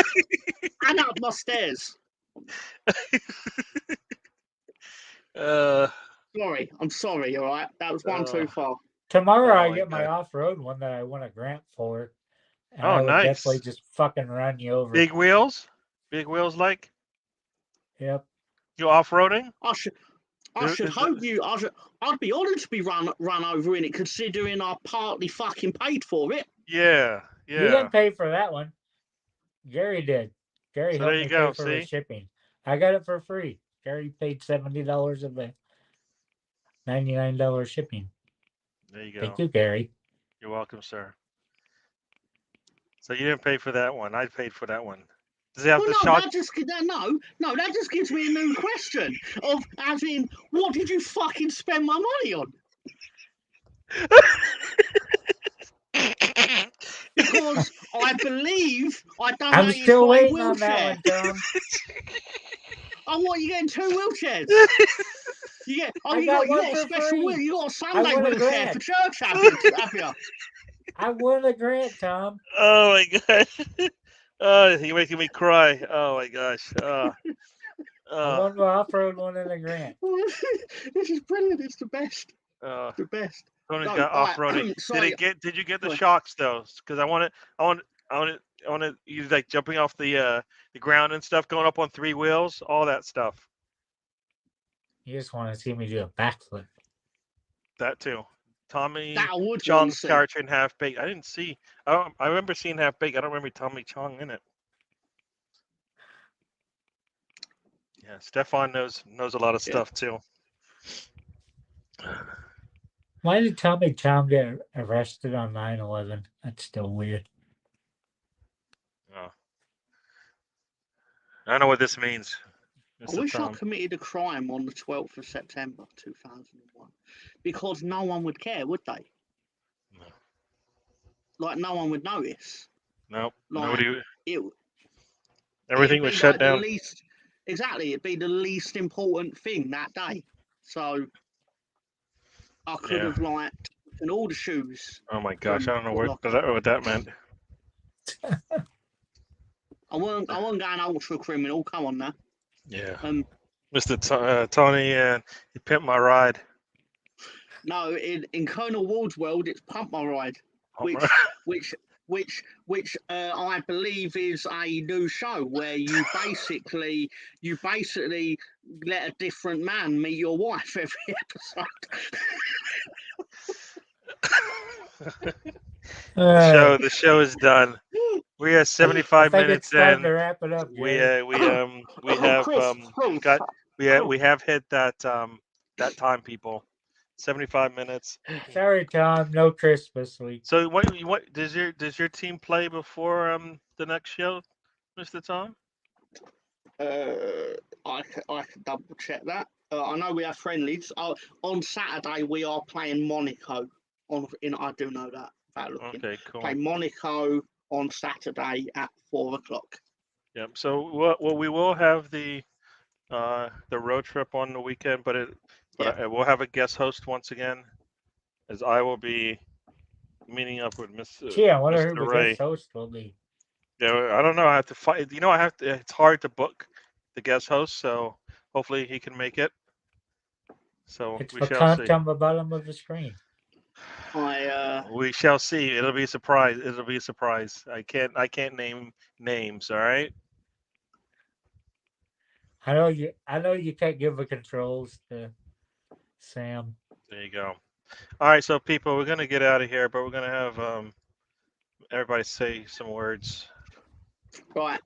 C: and up my stairs? Sorry, I'm sorry. All right, that was one too far.
B: Tomorrow I get my off-road one that I won a grant for. And I would definitely just fucking run you over.
A: Big wheels? Big wheels like?
B: Yep.
A: You off-roading?
C: I should hope you. I'd be honoured to be run over in it, considering I partly fucking paid for it.
A: Yeah.
B: You didn't pay for that one. Gary did. Gary helped me pay for the shipping. I got it for free. Gary paid $70 of the $99 shipping.
A: There you go.
B: Thank you, Gary.
A: You're welcome, sir. So you didn't pay for that one. I paid for that one. Does it have the shock?
C: That just gives me a new question of, as in, what did you fucking spend my money on? Because I believe I donated
B: I'm still
C: my
B: waiting
C: wheelchair.
B: on that one, Tom.
C: Oh, what, you getting 2 wheelchairs? You got a special wheel. You got a Sunday wheelchair for church, have you?
B: I won a grant, Tom.
A: Oh my god. You're making me cry. Oh my gosh.
B: I won the off-road one in the grant.
C: This is brilliant. It's the best.
A: Uh,
C: The best.
A: Tony's
C: No,
A: got
C: all right,
A: off-roading.
C: sorry.
A: Did you get the
C: Sorry.
A: shocks though? Because I want you like jumping off the ground and stuff, going up on 3 wheels, all that stuff.
B: You just want to see me do a backflip.
A: That too. Tommy
C: That I would want
A: Chong's
C: to see.
A: car train half baked. I didn't see. I remember seeing half baked. I don't remember Tommy Chong in it. Yeah, Stefan knows a lot of stuff too.
B: Why did Tommy Chong get arrested on 9/11? That's still weird.
A: Oh. I don't know what this means.
C: I wish I committed a crime on the 12th of September 2001 because no one would care, would they?
A: No.
C: Like, no one would notice.
A: Nope.
C: Like,
A: Nobody. Everything was shut down.
C: Exactly. It'd be the least important thing that day. So I could have, like, taken all the shoes.
A: Oh my gosh. I don't know what that meant.
C: I wasn't going ultra criminal. Come on now.
A: Yeah. Mr. Tony, you pimped my ride.
C: No, in Colonel Ward's world, it's Pump My Ride, which I believe is a new show where you basically let a different man meet your wife every
A: episode. The show is done. We are 75 minutes
B: it's time
A: in.
B: to wrap it up.
A: We have hit that time, people. 75 minutes.
B: Sorry, Tom. No Christmas week.
A: So what does your team play before the next show, Mr. Tom?
C: I can double check that. I know we have friendlies. On Saturday we are playing Monaco. I do know that.
A: Okay, cool.
C: Play Monaco on Saturday at 4:00.
A: Yep. So we will have the road trip on the weekend, but we'll have a guest host once again, as I will be meeting up with Mr.
B: Gee, I wonder
A: Mr.
B: who the
A: Ray.
B: guest host will be.
A: Yeah, I don't know. I have to fight. It's hard to book the guest host, so hopefully he can make it. So
B: It's
A: we
B: the
A: shall see.
B: content on the bottom of the screen.
A: We shall see. It'll be a surprise. I can't name names. All right.
B: I know you can't give the controls to Sam.
A: There you go. All right, so people, we're gonna get out of here, but we're gonna have everybody say some words.
C: Right.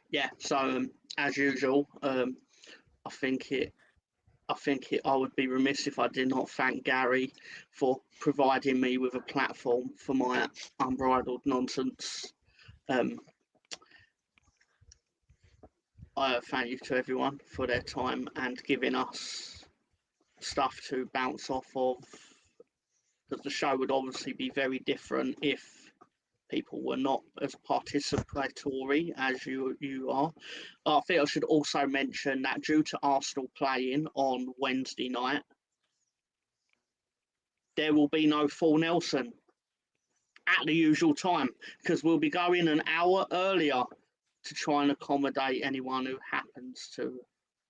C: Yeah. So as usual, I think I would be remiss if I did not thank Gary for providing me with a platform for my unbridled nonsense. Thank you to everyone for their time and giving us stuff to bounce off of, because the show would obviously be very different if people were not as participatory as you are. I think I should also mention that due to Arsenal playing on Wednesday night, there will be no Full Nelson at the usual time, because we'll be going an hour earlier to try and accommodate anyone who happens to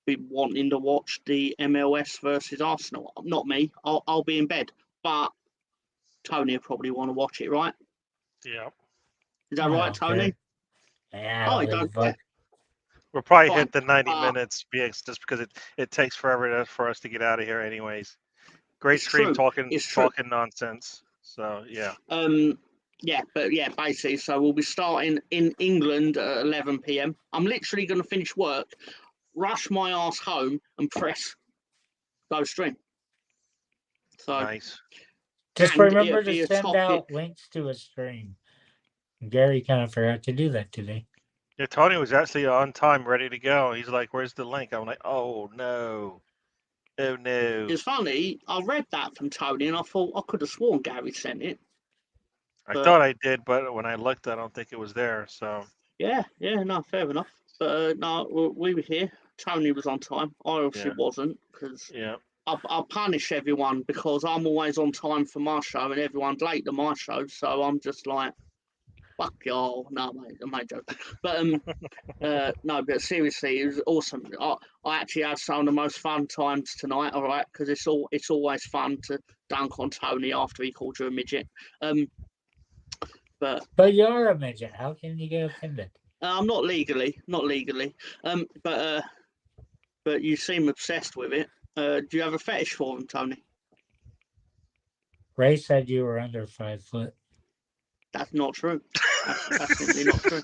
C: be wanting to watch the MLS versus Arsenal. Not me. I'll be in bed, but Tony will probably want to watch it, right?
A: Yeah.
C: Is that right, Tony?
B: Yeah.
C: Oh, he don't care.
A: We'll probably hit the 90 minutes, just because it takes forever for us to get out of here, anyways. Great stream talking nonsense. So yeah.
C: Yeah, but yeah, basically, so we'll be starting in England at 11 p.m. I'm literally going to finish work, rush my ass home, and press go stream. So
A: nice.
B: Just remember to send out links to a stream. Gary kind of forgot to do that today.
A: Yeah, Tony was actually on time, ready to go. He's like, "Where's the link?" I'm like, "Oh no, oh no."
C: It's funny. I read that from Tony, and I thought I could have sworn Gary sent it.
A: I thought I did, but when I looked, I don't think it was there. So
C: yeah, no, fair enough. But no, we were here. Tony was on time. I obviously wasn't, because I'll punish everyone because I'm always on time for my show and everyone's late to my show. So I'm just like, Fuck y'all. No, mate, I'm not joking. But no, but seriously, it was awesome. I actually had some of the most fun times tonight. All right, because it's always fun to dunk on Tony after he called you a midget. But
B: you are a midget. How can you get offended?
C: I'm not legally. But you seem obsessed with it. Do you have a fetish for him, Tony?
B: Ray said you were under 5 foot.
C: That's not true. That's simply not true.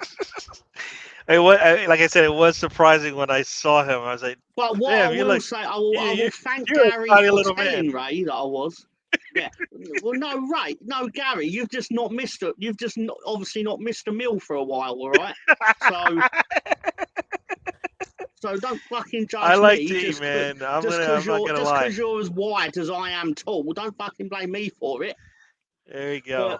A: Like I said, it was surprising when I saw him. I was like,
C: But what
A: "Damn,
C: I will say, I will thank
A: you're a
C: Gary
A: tiny
C: for
A: little
C: telling
A: man."
C: Ray that I was. Yeah. Well, no, Ray, no, Gary, you've just not missed it. You've just obviously not missed a meal for a while, all right? So don't fucking judge
A: I like
C: me
A: to eat,
C: just
A: man. I'm
C: because
A: not gonna lie.
C: you're as white as I am tall. Don't fucking blame me for it.
A: There you go.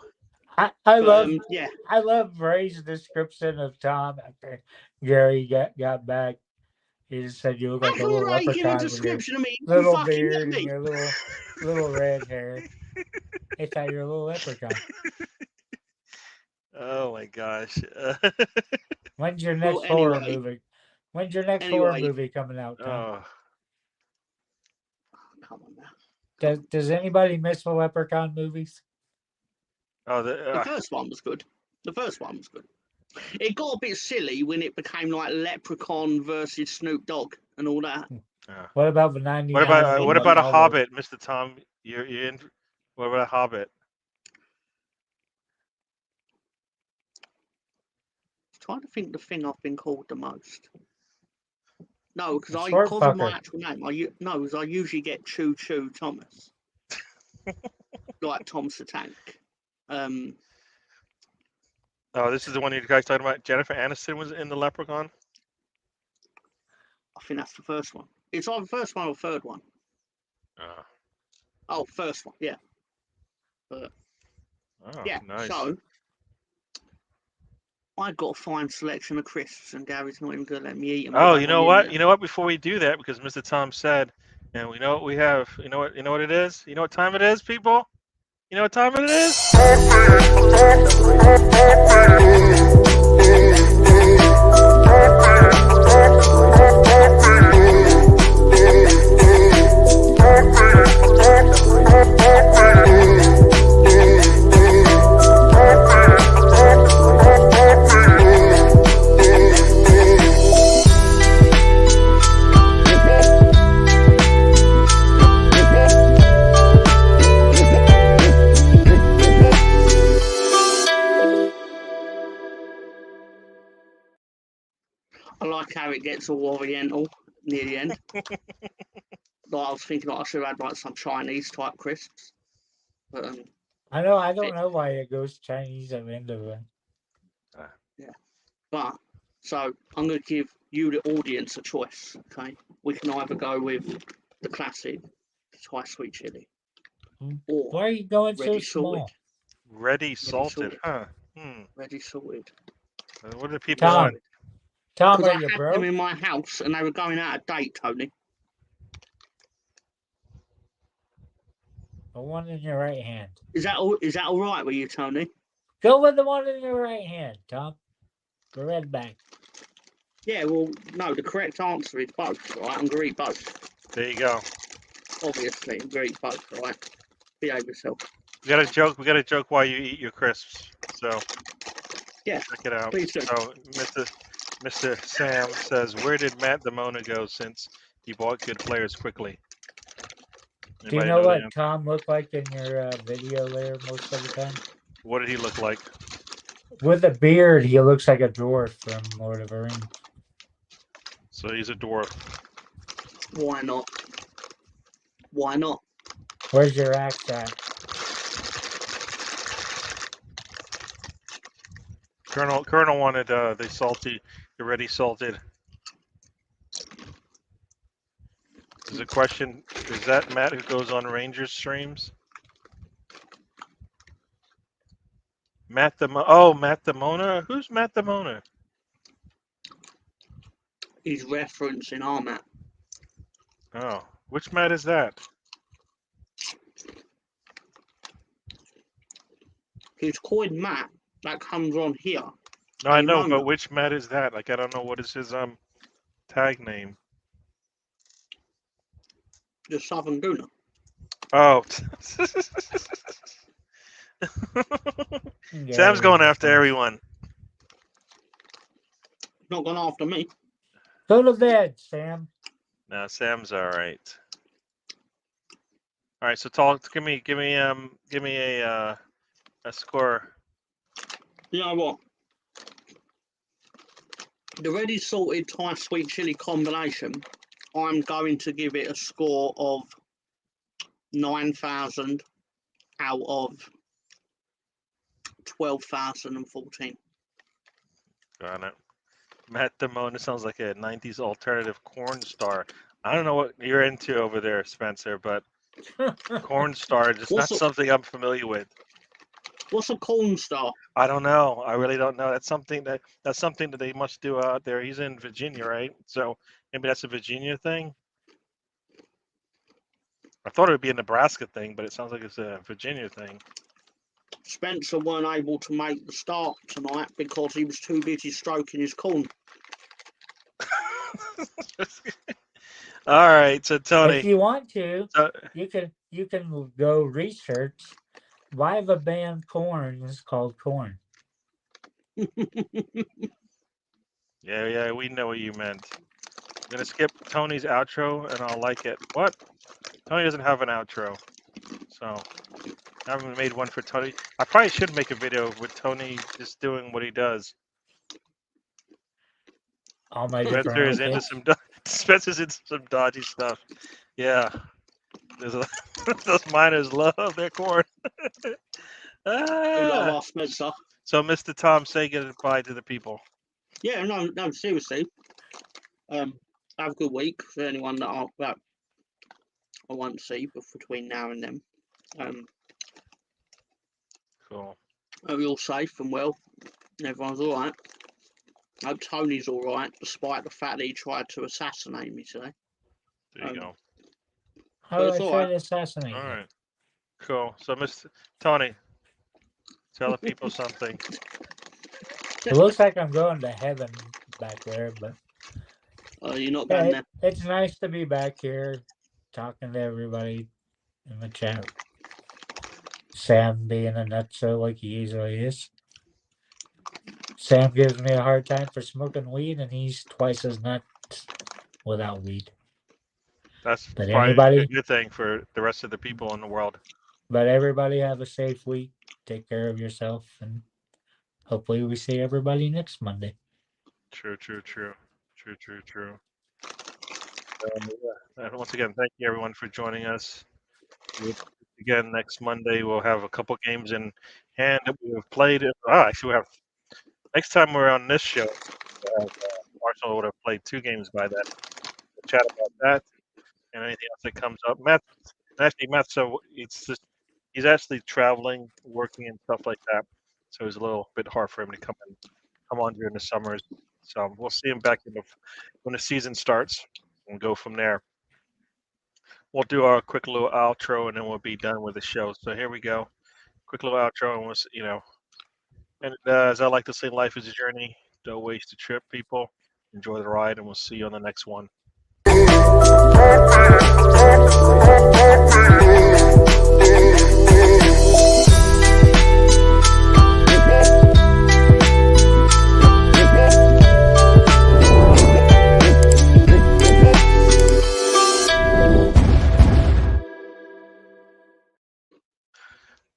B: I love
C: yeah.
B: I love Ray's description of Tom after Gary got back. He just said you look like a little
C: Ray give a
B: leprechaun with your
C: description of me. You
B: little
C: fucking
B: beard
C: met
B: and
C: me.
B: your little red hair. He thought you were a little leprechaun.
A: Oh my gosh.
B: When's your next horror movie? When's your next horror movie coming out, Tom?
A: Oh,
C: come on now.
B: Does anybody miss the leprechaun movies?
A: oh,
C: The first one was good. It got a bit silly when it became like Leprechaun versus Snoop Dogg and all that.
B: What about the 99?
A: what about a Hobbit, Mr. Tom? You're in. What about a Hobbit?
C: I'm trying to think the thing I've been called the most. No, because of my actual name, I usually get Choo Choo Thomas, like Thomas the Tank.
A: Oh, this is the one you guys talking about. Jennifer Aniston was in the Leprechaun.
C: I think that's the first one. It's either the first one or third one. Oh, first one, yeah. Yeah,
A: nice.
C: So I got a fine selection of crisps, and Gary's not even going to let me eat them.
A: Oh, you know what? You know what? Before we do that, because Mr. Tom said, and we know what we have. You know what it is? You know what time it is, people? You know what time it is?
C: I like how it gets all oriental near the end. Like I was thinking, I should have had like some Chinese type crisps. But,
B: I don't know why it goes Chinese at the end of it.
C: Yeah, but so I'm going to give you, the audience, a choice. Okay, we can either go with the classic Thai sweet chili, or
B: why are you going so small?
C: Salted.
A: Ready salted, huh?
C: Ready salted.
A: What do people want?
B: Tom,
C: because
B: are
C: I
B: you
C: had
B: broke?
C: them in my house and they were going out of date, Tony.
B: The one in your right hand.
C: Is that all right with you, Tony?
B: Go with the one in your right hand, Tom. The red bag.
C: Yeah, well, no, the correct answer is both, right? I'm going to eat both.
A: There you go.
C: Obviously, I'm going to eat both, right? Behave yourself.
A: We got a joke while you eat your crisps. So
C: yeah,
A: check it out.
C: Please do.
A: So Mr. Sam says, where did Matt Damona go since he bought good players quickly?
B: Do you know what Tom looked like in your video there most of the time?
A: What did he look like?
B: With a beard, he looks like a dwarf from Lord of the Rings.
A: So he's a dwarf.
C: Why not? Why not?
B: Where's your axe at?
A: Colonel wanted the ready salted. There's a question. Is that Matt who goes on Rangers streams? Matt Damona? Who's Matt Damona?
C: He's referencing our Matt.
A: Oh, which Matt is that?
C: He's called Matt that comes on here.
A: No, I
C: Hey,
A: know,
C: Mona.
A: but which Matt is that? Like, I don't know what is his tag name.
C: The Southern Gooner.
A: Oh. Sam's going after everyone.
C: Not gone after me.
B: Go to bed, Sam.
A: No, Sam's all right. All right, so talk. Give me a score.
C: You know what? The ready salted Thai sweet chili combination, I'm going to give it a score of 9,000 out of 12,014.
A: Got it. Matt Damone sounds like a 90s alternative corn star. I don't know what you're into over there, Spencer, but corn star is not something I'm familiar with.
C: What's a corn star?
A: I don't know. I really don't know. That's something that they must do out there. He's in Virginia, right? So maybe that's a Virginia thing. I thought it would be a Nebraska thing, but it sounds like it's a Virginia thing.
C: Spencer weren't able to make the start tonight because he was too busy stroking his corn.
A: All right, so Tony,
B: if you want to, you can go research why the band Korn is called Korn.
A: Yeah, we know what you meant. I'm gonna skip Tony's outro, and I'll like it. What? Tony doesn't have an outro, so I haven't made one for Tony. I probably should make a video with Tony just doing what he does.
B: All my
A: Spencer is into Spencer's into some dodgy stuff. Yeah, those miners love their corn.
C: We love our Spencer.
A: So, Mr. Tom, say goodbye to the people.
C: Yeah, no, seriously. Have a good week for anyone that I won't see between now and then.
A: Cool.
C: Hope you're all safe and well. Everyone's all right. Hope Tony's all right, despite the fact that he tried to assassinate me today.
A: There you go.
B: How did I try to assassinate?
A: All right. Cool. So, Mr. Tony, tell the people something.
B: It looks like I'm going to heaven back there, but
C: you're not going there.
B: It's nice to be back here talking to everybody in the chat. Sam being a nutso like he usually is. Sam gives me a hard time for smoking weed, and he's twice as nuts without weed.
A: That's probably a good thing for the rest of the people in the world. But
B: everybody have a safe week. Take care of yourself, and hopefully we see everybody next Monday.
A: True. Once again, thank you everyone for joining us. Again, next Monday we'll have a couple games in hand that we have played. Actually, we have next time we're on this show. Arsenal would have played 2 games by then. We'll chat about that and anything else that comes up. Matt, so he's actually traveling, working and stuff like that. So it's a little bit hard for him to come on during the summers. So we'll see him back when the season starts and go from there. We'll do our quick little outro and then we'll be done with the show. So here we go. Quick little outro and we'll, and as I like to say, life is a journey. Don't waste the trip, people. Enjoy the ride and we'll see you on the next one.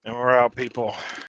A: And we're out, people.